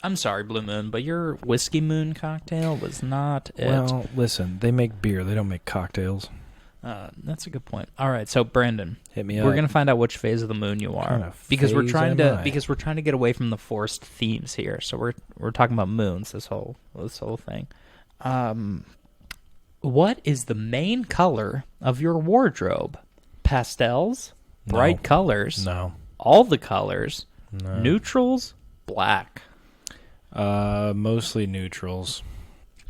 I'm sorry, Blue Moon, but your Whiskey Moon cocktail was not it. Well, listen, they make beer. They don't make cocktails. That's a good point. All right, so Brandon, hit me up. We're gonna find out which phase of the moon you are, kind of because we're trying to get away from the forced themes here. So we're talking about moons this whole thing. What is the main color of your wardrobe? Pastels, bright colors, no, all the colors, no, neutrals, black. Mostly neutrals.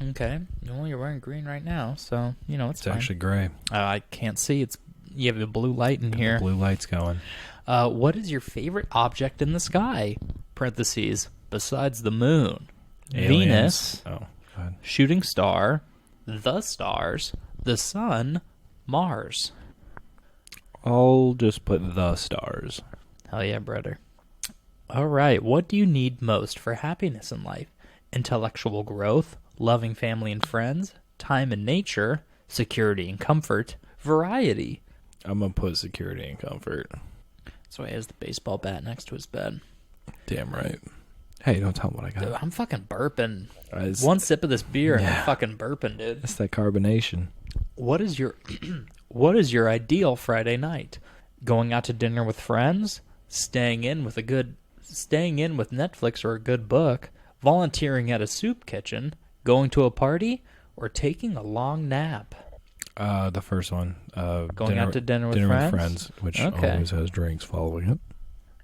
Okay. Well, you're wearing green right now, so it's fine. Actually gray. I can't see. You have a blue light in here. The blue light's going. What is your favorite object in the sky? Parentheses. Besides the moon, Aliens. Venus, God. shooting star, the stars, the sun, Mars. I'll just put the stars. Hell yeah, brother. All right. What do you need most for happiness in life? Intellectual growth, loving family and friends, time and nature, security and comfort, variety. I'm going to put security and comfort. That's why he has the baseball bat next to his bed. Damn right. Hey, don't tell him what I got. Dude, I'm fucking burping. One sip of this beer and I'm fucking burping, dude. It's that carbonation. What is your ideal Friday night? Going out to dinner with friends? Staying in with Netflix or a good book? Volunteering at a soup kitchen? Going to a party? Or taking a long nap? The first one. Going out to dinner with friends? Which always has drinks following it.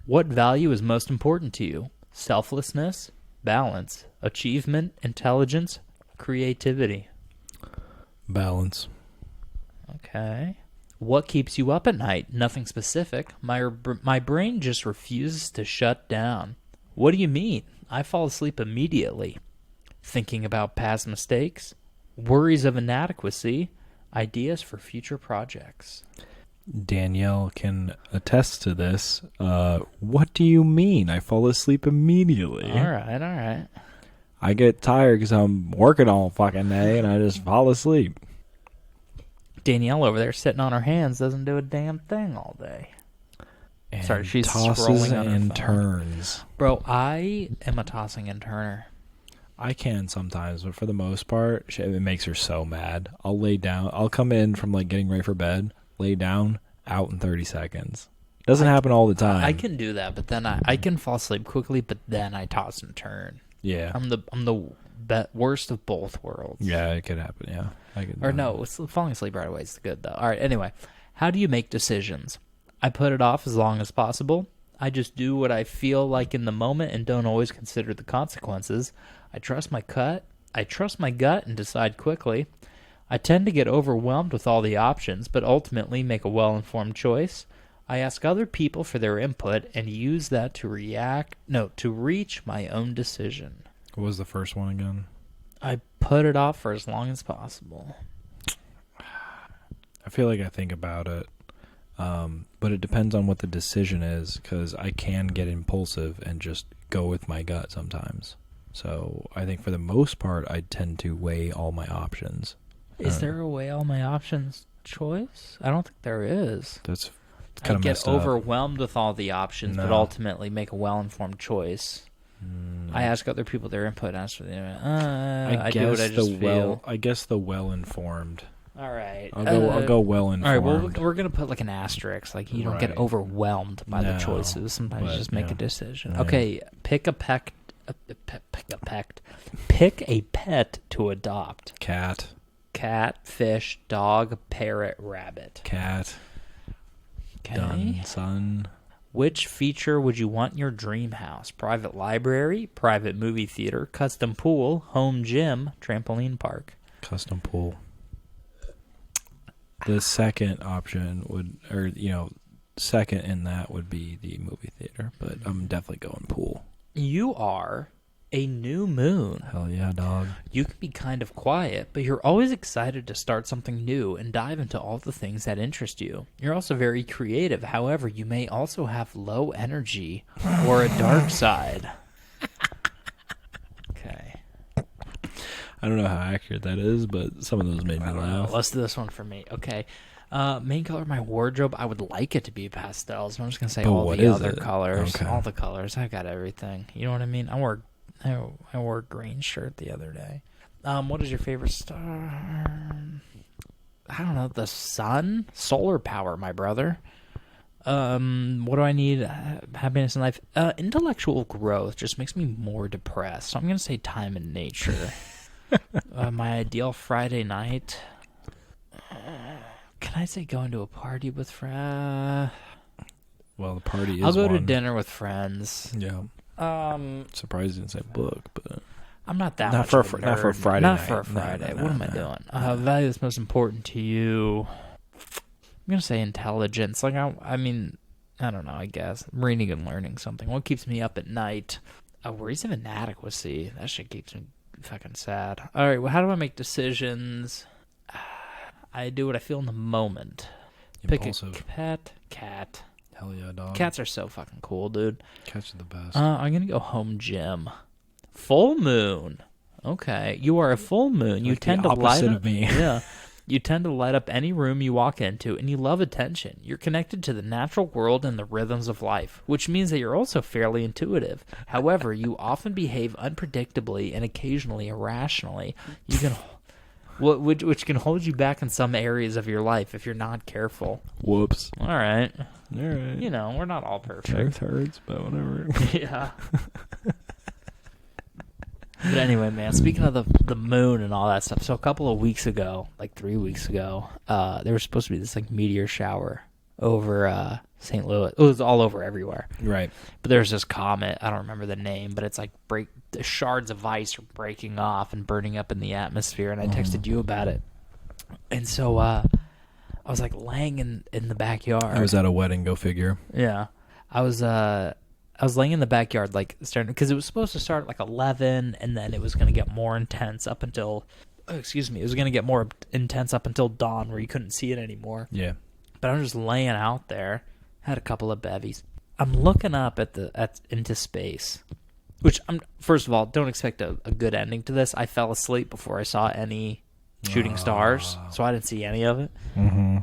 What value is most important to you? Selflessness, balance, achievement, intelligence, creativity. Balance. Okay. What keeps you up at night? Nothing specific. My brain just refuses to shut down. What do you mean? I fall asleep immediately. Thinking about past mistakes, worries of inadequacy, ideas for future projects. Danielle can attest to this. What do you mean? I fall asleep immediately. All right. I get tired because I'm working all fucking day and I just fall asleep. Danielle over there sitting on her hands doesn't do a damn thing all day. And sorry, she's tosses scrolling on her and phone. turns. Bro, I am a tossing and turner. I can sometimes, but for the most part, it makes her so mad. I'll lay down. I'll come in from getting ready for bed, lay down, out in 30 seconds. Doesn't happen all the time. I can do that, but then I can fall asleep quickly, but then I toss and turn. Yeah. I'm the worst of both worlds. Yeah, it could happen, yeah. Falling asleep right away is good, though. All right, anyway. How do you make decisions? I put it off as long as possible. I just do what I feel like in the moment and don't always consider the consequences. I trust my gut and decide quickly. I tend to get overwhelmed with all the options, but ultimately make a well-informed choice. I ask other people for their input and use that to reach my own decision. What was the first one again? I put it off for as long as possible. I feel like I think about it, but it depends on what the decision is, because I can get impulsive and just go with my gut sometimes. So I think for the most part, I tend to weigh all my options. Is there a weigh all my options choice? I don't think there is. That's kind of messed up. I get up. overwhelmed with all the options, but ultimately make a well-informed choice. I ask other people their input. I do what I just feel. I guess the well-informed. All right. I'll go well-informed. All right, well, we're going to put an asterisk. You don't get overwhelmed by the choices. Sometimes you just make a decision. Yeah. Okay, pick a pet to adopt. Cat, fish, dog, parrot, rabbit. Cat. Okay. Done, son. Which feature would you want in your dream house? Private library, private movie theater, custom pool, home gym, trampoline park. Custom pool. The second option would, second in that would be the movie theater, but I'm definitely going pool. You are a new moon. Hell yeah, dog. You can be kind of quiet, but you're always excited to start something new and dive into all the things that interest you. You're also very creative. However, you may also have low energy or a dark side. Okay. I don't know how accurate that is, but some of those made me laugh. Let's do this one for me. Okay. Main color of my wardrobe, I would like it to be pastels. I'm just going to say all the other colors. Okay. All the colors. I got everything. You know what I mean? I wore a green shirt the other day. What is your favorite star? I don't know. The sun? Solar power, my brother. What do I need? Happiness in life. Intellectual growth just makes me more depressed. So I'm going to say time in nature. My ideal Friday night. Can I say going to a party with friends? Well, the party is I'll go to dinner with friends. Yeah. Surprised you didn't say book, but I'm not that not much for of a nerd. Not for a Friday. Not night. for a Friday. No, what am I doing? Value that's most important to you. I'm gonna say intelligence. Like I mean, I don't know. I guess reading and learning something. What keeps me up at night? Worries of inadequacy. That shit keeps me fucking sad. All right. Well, how do I make decisions? I do what I feel in the moment. Impulsive. Pick a cat. Hell yeah, dog. Cats are so fucking cool, dude. Cats are the best. I'm going to go home gym. Full moon. Okay. You are a full moon. You tend to light up. Of me. Yeah. You tend to light up any room you walk into, and you love attention. You're connected to the natural world and the rhythms of life, which means that you're also fairly intuitive. However, you often behave unpredictably and occasionally irrationally. You can... Which can hold you back in some areas of your life if you're not careful. Whoops. All right. You know, we're not all perfect. Truth hurts, but whatever. Yeah. But anyway, man, speaking of the moon and all that stuff, so a couple of weeks ago, like 3 weeks ago, there was supposed to be this like meteor shower over St. Louis. It was all over everywhere. Right. But there's this comet, I don't remember the name, but it's like the shards of ice are breaking off and burning up in the atmosphere, and I texted you about it. And so I was like laying in the backyard. I was at a wedding, go figure. Yeah. I was laying in the backyard, like starting, because it was supposed to start at like 11, and then it was going to get more intense up until, it was going to get more intense up until dawn, where you couldn't see it anymore. Yeah. But I'm just laying out there, had a couple of bevies. I'm looking up into space, which first of all, don't expect a good ending to this. I fell asleep before I saw any shooting stars, so I didn't see any of it. Mm-hmm.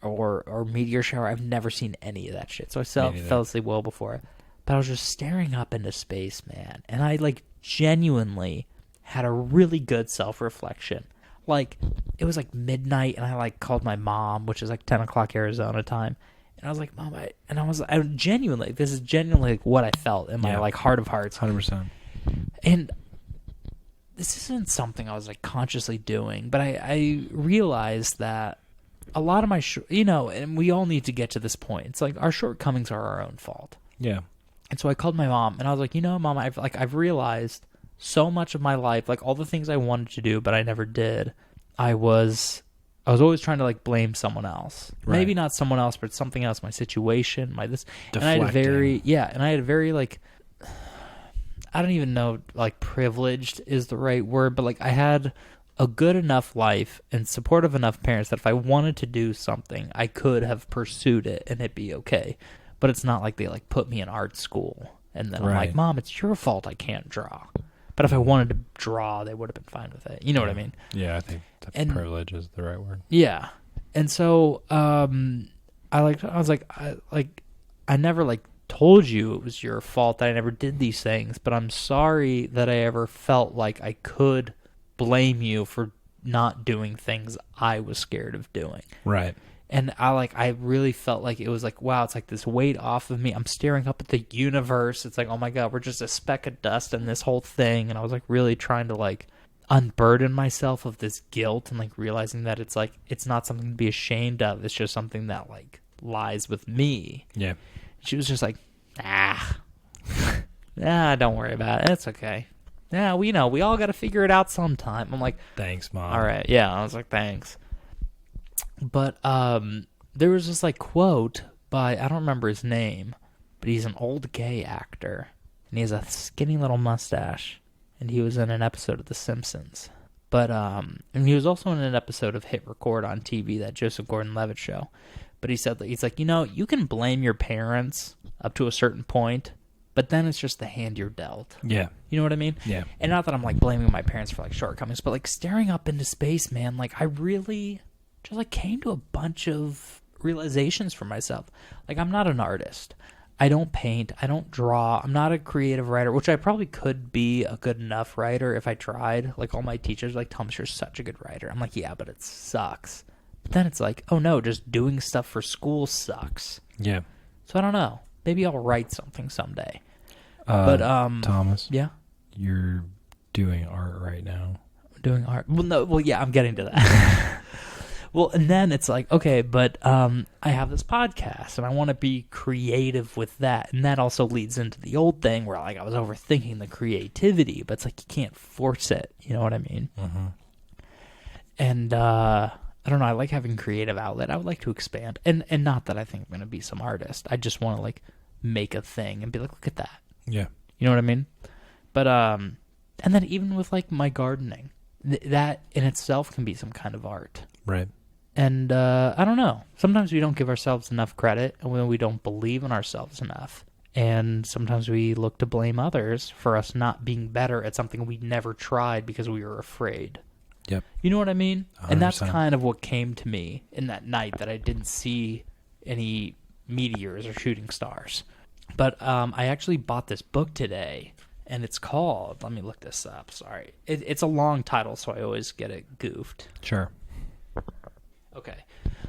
Or meteor shower. I've never seen any of that shit, so I fell asleep well before it. But I was just staring up into space, man, and I like genuinely had a really good self-reflection. Like, it was like midnight, and I like called my mom, which is like 10 o'clock Arizona time, and I was like, Mom, I genuinely, this is genuinely like what I felt in my like heart of hearts. 100%. And this isn't something I was like consciously doing, but I realized that a lot of my, and we all need to get to this point. It's like our shortcomings are our own fault. Yeah. And so I called my mom, and I was like, Mom, I've realized so much of my life, like all the things I wanted to do, but I never did. I was always trying to like blame someone else. Right. Maybe not someone else, but something else, my situation, my this. Deflecting. And I had very like, I don't even know, like privileged is the right word, but like I had a good enough life and supportive enough parents that if I wanted to do something, I could have pursued it and it'd be okay. But it's not like they like put me in art school and then I'm like, Mom, it's your fault I can't draw. But if I wanted to draw, they would have been fine with it. You know what I mean? Yeah, I think privilege is the right word. Yeah. And so I never like told you it was your fault that I never did these things, but I'm sorry that I ever felt like I could blame you for not doing things I was scared of doing. Right. And I really felt like it was like, wow, it's like this weight off of me. I'm staring up at the universe. It's like, oh my God, we're just a speck of dust in this whole thing. And I was like really trying to like unburden myself of this guilt and like realizing that it's like, it's not something to be ashamed of. It's just something that like lies with me. Yeah. She was just like, don't worry about it. It's okay. Yeah, we know. We all got to figure it out sometime. I'm like, thanks, Mom. All right. Yeah, I was like, thanks. But there was this like quote by, I don't remember his name, but he's an old gay actor, and he has a skinny little mustache, and he was in an episode of The Simpsons. But and he was also in an episode of Hit Record on TV, that Joseph Gordon-Levitt show. But he said that he's like, you can blame your parents up to a certain point, but then it's just the hand you're dealt. Yeah. You know what I mean? Yeah. And not that I'm like blaming my parents for like shortcomings, but like staring up into space, man, like I really just like came to a bunch of realizations for myself. Like I'm not an artist. I don't paint. I don't draw. I'm not a creative writer, which I probably could be a good enough writer if I tried. Like all my teachers like, Thomas, you're such a good writer. I'm like, yeah, but it sucks. But then it's like, oh no, just doing stuff for school sucks. Yeah. So I don't know. Maybe I'll write something someday. But Thomas. Yeah. You're doing art right now. Doing art. Well, yeah, I'm getting to that. Well, and then it's like, okay, but I have this podcast, and I want to be creative with that. And that also leads into the old thing where like I was overthinking the creativity, but it's like you can't force it. You know what I mean? Mm-hmm. And I don't know. I like having creative outlet. I would like to expand. And not that I think I'm going to be some artist. I just want to like make a thing and be like, look at that. Yeah. You know what I mean? But and then even with like my gardening, that in itself can be some kind of art. Right. And I don't know. Sometimes we don't give ourselves enough credit, and when we don't believe in ourselves enough. And sometimes we look to blame others for us not being better at something we never tried because we were afraid. Yep. You know what I mean? 100%. And that's kind of what came to me in that night that I didn't see any meteors or shooting stars. But I actually bought this book today, and it's called, let me look this up, sorry. It's a long title, so I always get it goofed. Sure. Okay.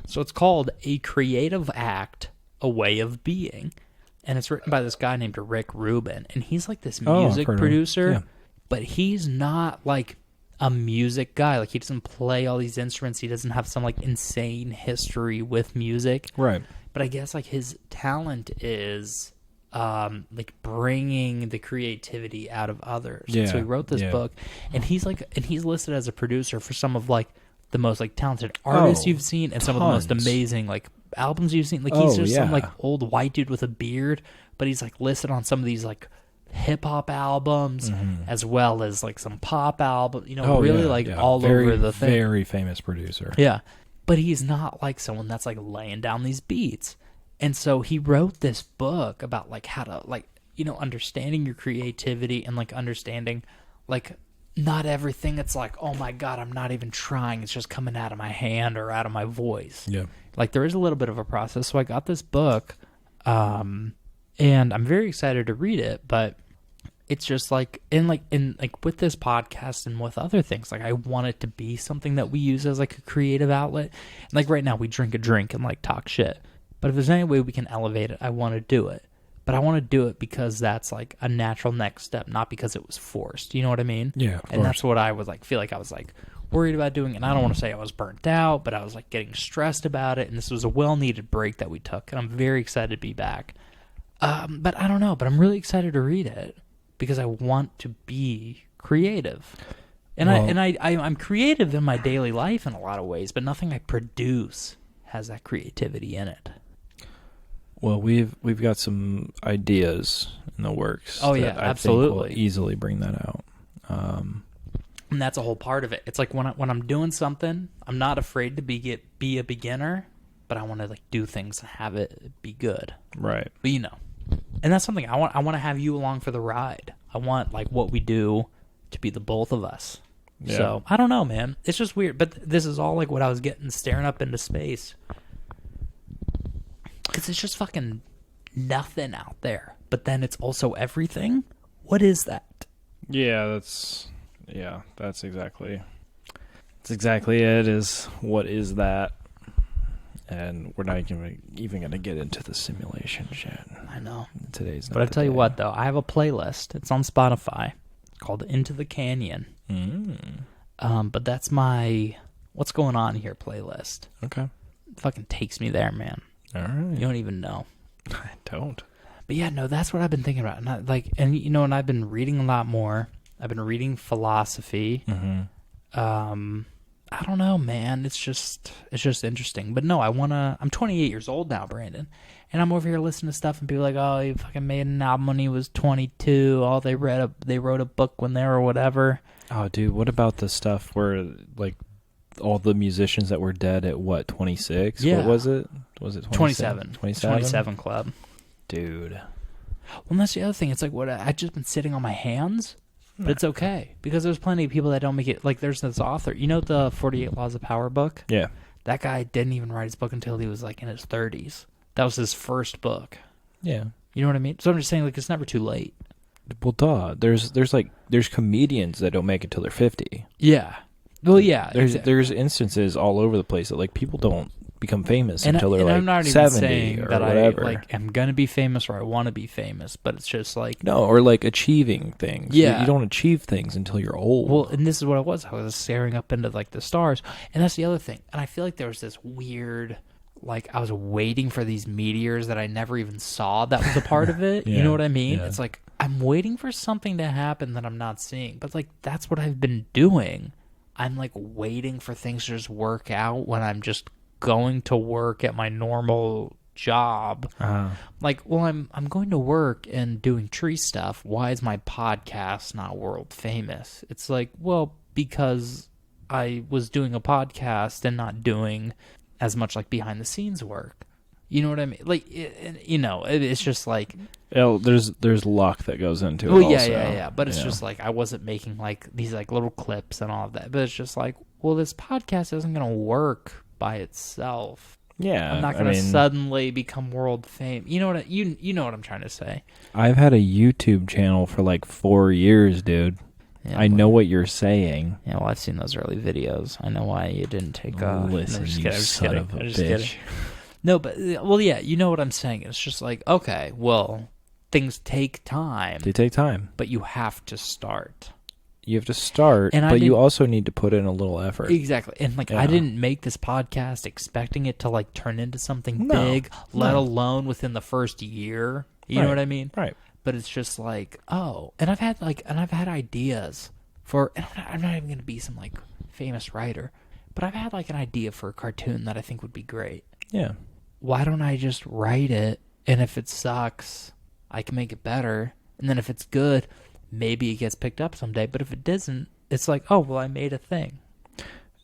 So it's called A Creative Act, A Way of Being. And it's written by this guy named Rick Rubin. And he's like this music producer. Yeah. But he's not like a music guy. Like he doesn't play all these instruments. He doesn't have some like insane history with music. Right. But I guess like his talent is like bringing the creativity out of others. Yeah. And so he wrote this book. And he's listed as a producer for some of like the most like talented artists you've seen and some of the most amazing like albums you've seen. Like he's just some like old white dude with a beard, but he's like listed on some of these like hip hop albums as well as like some pop album, all over the thing. Very famous producer. Yeah. But he's not like someone that's like laying down these beats. And so he wrote this book about like how to like, understanding your creativity and like understanding like not everything it's like, oh my God, I'm not even trying. It's just coming out of my hand or out of my voice. Yeah. Like there is a little bit of a process. So I got this book and I'm very excited to read it, but it's just like with this podcast and with other things, like I want it to be something that we use as like a creative outlet. And like right now we drink a drink and like talk shit, but if there's any way we can elevate it, I want to do it. But I want to do it because that's like a natural next step, not because it was forced. You know what I mean? Yeah. And that's what I was like, feel like I was like worried about doing. And I don't want to say I was burnt out, but I was like getting stressed about it. And this was a well-needed break that we took. And I'm very excited to be back. But I don't know, but I'm really excited to read it because I want to be creative. And I'm creative in my daily life in a lot of ways, but nothing I produce has that creativity in it. Well, we've got some ideas in the works. Oh yeah, absolutely. We'll easily bring that out. And that's a whole part of it. It's like when I'm doing something, I'm not afraid to be a beginner, but I want to like do things and have it be good. Right. But and that's something I want to have you along for the ride. I want like what we do to be the both of us. Yeah. So I don't know, man. It's just weird, but this is all like what I was getting staring up into space. Because it's just fucking nothing out there. But then it's also everything? What is that? Yeah, that's exactly it, is what is that? And we're not even going to get into the simulation yet. I know. Today's not But I tell you what, though. I have a playlist. It's on Spotify called Into the Canyon. But that's my What's Going On Here playlist. Okay. It fucking takes me there, man. All right. You don't even know. I don't. But yeah, no, that's what I've been thinking about. And I've been reading a lot more. I've been reading philosophy. I don't know, man. It's just interesting. But no, I'm 28 years old now, Brandon. And I'm over here listening to stuff and people are like, oh, he fucking made an album when he was 22. Oh, they wrote a book when they were whatever. Oh, dude, what about the stuff where, like, all the musicians that were dead at, what, 26? Yeah. What was it? Was it 27? 27? 27 Club. Dude. Well, and that's the other thing. It's like, I've just been sitting on my hands, but it's okay. Because there's plenty of people that don't make it. Like, there's this author. You know the 48 Laws of Power book? Yeah. That guy didn't even write his book until he was, like, in his 30s. That was his first book. Yeah. You know what I mean? So I'm just saying, like, it's never too late. Well, duh. There's comedians that don't make it till they're 50. Yeah. Well, yeah. There's instances all over the place that, like, people don't become famous until they're like I'm not 70 even saying or that whatever. I am gonna be famous or I want to be famous, but it's just like no, or like achieving things. Yeah. You don't achieve things until you're old. Well, and this is what it was. I was staring up into like the stars, and that's the other thing. And I feel like there was this weird, like I was waiting for these meteors that I never even saw. That was a part of it. Yeah. You know what I mean? Yeah. It's like I'm waiting for something to happen that I'm not seeing, but like that's what I've been doing. I'm like waiting for things to just work out when I'm just going to work at my normal job. Like, well, I'm going to work and doing tree stuff. Why is my podcast not world famous? It's like, well, because I was doing a podcast and not doing as much like behind the scenes work. You know what I mean? Like, it's just like, there's luck that goes into it. oh yeah, also. yeah. But it's just like I wasn't making like these like little clips and all of that. But it's just like, well, this podcast isn't gonna work by itself. Yeah, I'm not going to suddenly become world famous. You know what you know what I'm trying to say. I've had a YouTube channel for like 4 years, dude. Yeah, I know what you're saying. Yeah, well, I've seen those early videos. I know why you didn't take. Listen, you son of a bitch. No, but well, yeah, you know what I'm saying. It's just like, okay, well, things take time. They take time, but you have to start. You have to start, but you also need to put in a little effort. Exactly. And like I didn't make this podcast expecting it to like turn into something big, let alone within the first year. You know what I mean? Right. But it's just like, oh, and I've had ideas for, and I'm not even going to be some like famous writer, but I've had like an idea for a cartoon that I think would be great. Yeah. Why don't I just write it? And if it sucks, I can make it better. And then if it's good, maybe it gets picked up someday, but if it doesn't, it's like, oh, well, I made a thing.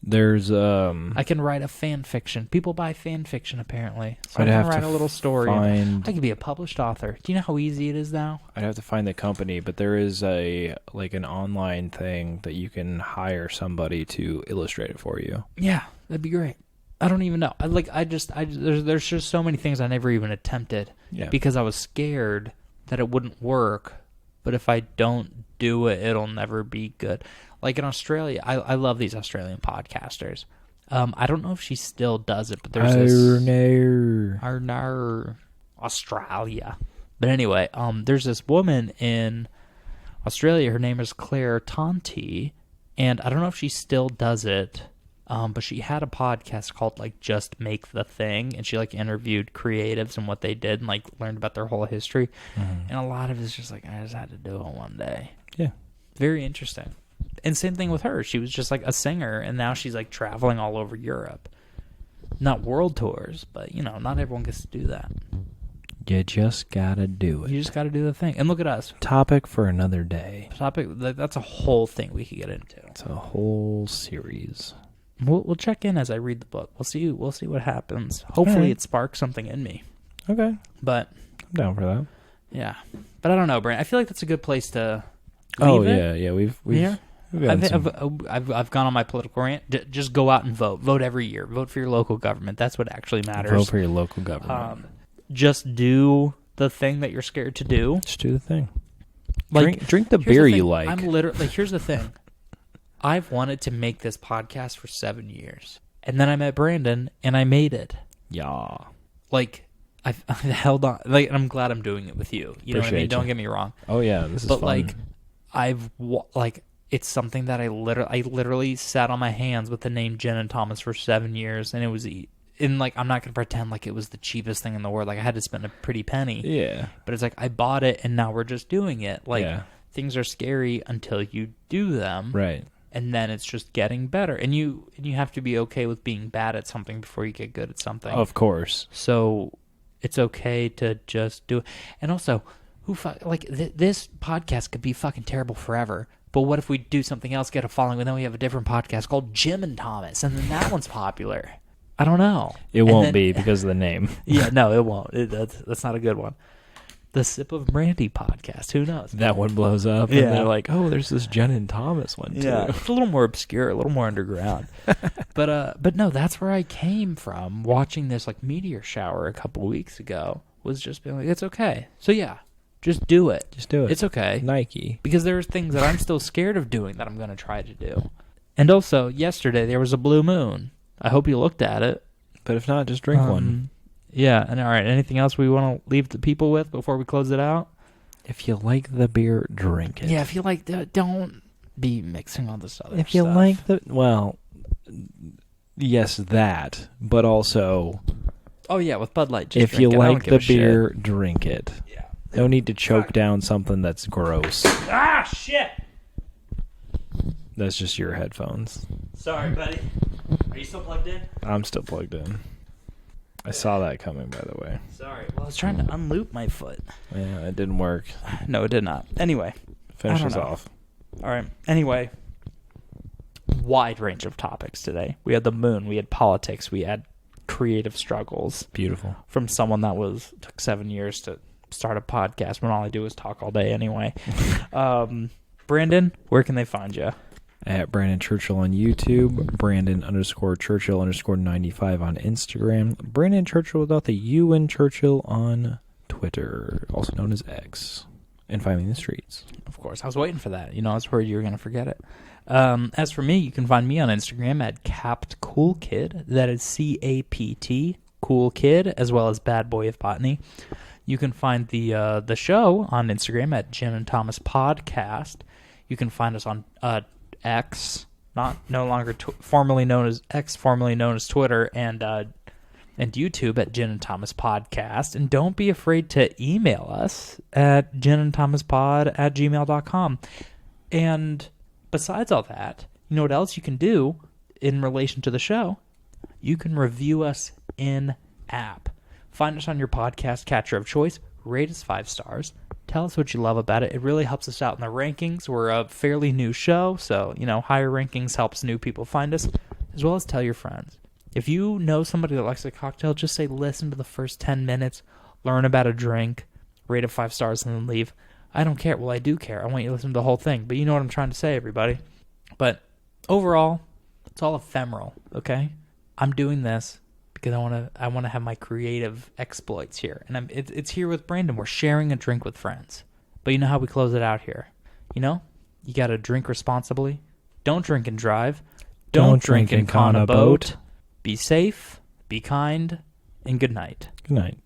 There's I can write a fan fiction. People buy fan fiction apparently. So I'd I have can write to a little story. find- I could be a published author. Do you know how easy it is now? I'd have to find the company, but there is an online thing that you can hire somebody to illustrate it for you. Yeah, that'd be great. I don't even know. There's just so many things I never even attempted. Yeah. Because I was scared that it wouldn't work. But if I don't do it, it'll never be good. Like in Australia, I love these Australian podcasters. I don't know if she still does it, but there's Australia. But anyway, there's this woman in Australia. Her name is Claire Tonti, and I don't know if she still does it. But she had a podcast called like Just Make the Thing, and she like interviewed creatives and what they did and like learned about their whole history. And a lot of it's just like, I just had to do it one day. Yeah. Very interesting. And same thing with her. She was just like a singer, and now she's like traveling all over Europe. Not world tours, but not everyone gets to do that. You just gotta do it. You just gotta do the thing. And look at us. Topic for another day. That's a whole thing we could get into. It's a whole series. We'll check in as I read the book. We'll see what happens. Hopefully it sparks something in me. Okay. But I'm down for that. Yeah. But I don't know, Brent. I feel like that's a good place to leave it. Yeah. We've I've gone on my political rant. Just go out and vote. Vote every year. Vote for your local government. That's what actually matters. Vote for your local government. Just do the thing that you're scared to do. Just do the thing. Like, drink the beer you like. I'm literally here's the thing. I've wanted to make this podcast for 7 years. And then I met Brandon and I made it. Yeah. Like I've held on, like, and I'm glad I'm doing it with you. You know what I mean? Don't get me wrong. Oh yeah, this is fun. Like it's something that I literally sat on my hands with the name Jen and Thomas for 7 years, and it I'm not going to pretend like it was the cheapest thing in the world. Like, I had to spend a pretty penny. Yeah. But it's like, I bought it, and now we're just doing it. Like, things are scary until you do them. Right. And then it's just getting better. And you have to be okay with being bad at something before you get good at something. Of course. So it's okay to just do it. And also, this podcast could be fucking terrible forever. But what if we do something else, get a following, and then we have a different podcast called Jim and Thomas, and then that one's popular? I don't know. It won't be because of the name. Yeah, no, it won't. That's not a good one. The Sip of Brandy podcast. Who knows? That one blows up, and they're like, "Oh, there's this Jen and Thomas one too." Yeah, it's a little more obscure, a little more underground. But no, that's where I came from. Watching this like meteor shower a couple weeks ago was just being like, it's okay. So yeah, just do it. Just do it. It's okay. Nike. Because there's things that I'm still scared of doing that I'm going to try to do. And also, yesterday there was a blue moon. I hope you looked at it. But if not, just drink one. Yeah, and all right, anything else we want to leave the people with before we close it out? If you like the beer, drink it. Yeah, if you like, don't be mixing all this other stuff. If you like yes, that, but also... Oh, yeah, with Bud Light, just if you like the beer, drink it. Yeah. No need to choke down something that's gross. Ah, shit! That's just your headphones. Sorry, buddy. Are you still plugged in? I'm still plugged in. I saw that coming, by the way. Sorry. Well, I was trying to unloop my foot. Yeah, it didn't work. No, it did not. Anyway. Finish us off. All right. Anyway. Wide range of topics today. We had the moon. We had politics. We had creative struggles. Beautiful. From someone that took 7 years to start a podcast when all I do is talk all day anyway. Brandon, where can they find you? At Brandon Churchill on YouTube, Brandon_Churchill_95 on Instagram, Brandon Churchill without the U in Churchill on Twitter, also known as X, and finally in the streets. Of course. I was waiting for that. I was worried you were going to forget it. As for me, you can find me on Instagram at CaptCoolKid. That is CAPT, Cool Kid, as well as Bad Boy of Botany. You can find the show on Instagram at Jim and Thomas Podcast. You can find us on X, no longer formerly known as X, formerly known as Twitter, and YouTube at Jen and Thomas Podcast. And don't be afraid to email us at jenandthomaspod@gmail.com. And besides all that, you know what else you can do in relation to the show? You can review us in app. Find us on your podcast catcher of choice. Rate us 5 stars. Tell us what you love about it. It really helps us out in the rankings. We're a fairly new show, so, higher rankings helps new people find us, as well as tell your friends. If you know somebody that likes a cocktail, just say, listen to the first 10 minutes, learn about a drink, rate it 5 stars, and then leave. I don't care. Well, I do care. I want you to listen to the whole thing, but you know what I'm trying to say, everybody. But overall, it's all ephemeral, okay? I'm doing this because I want to have my creative exploits here. And it's here with Brandon. We're sharing a drink with friends. But you know how we close it out here? You got to drink responsibly. Don't drink and drive. Don't drink and con a boat. Be safe, be kind, and good night. Good night.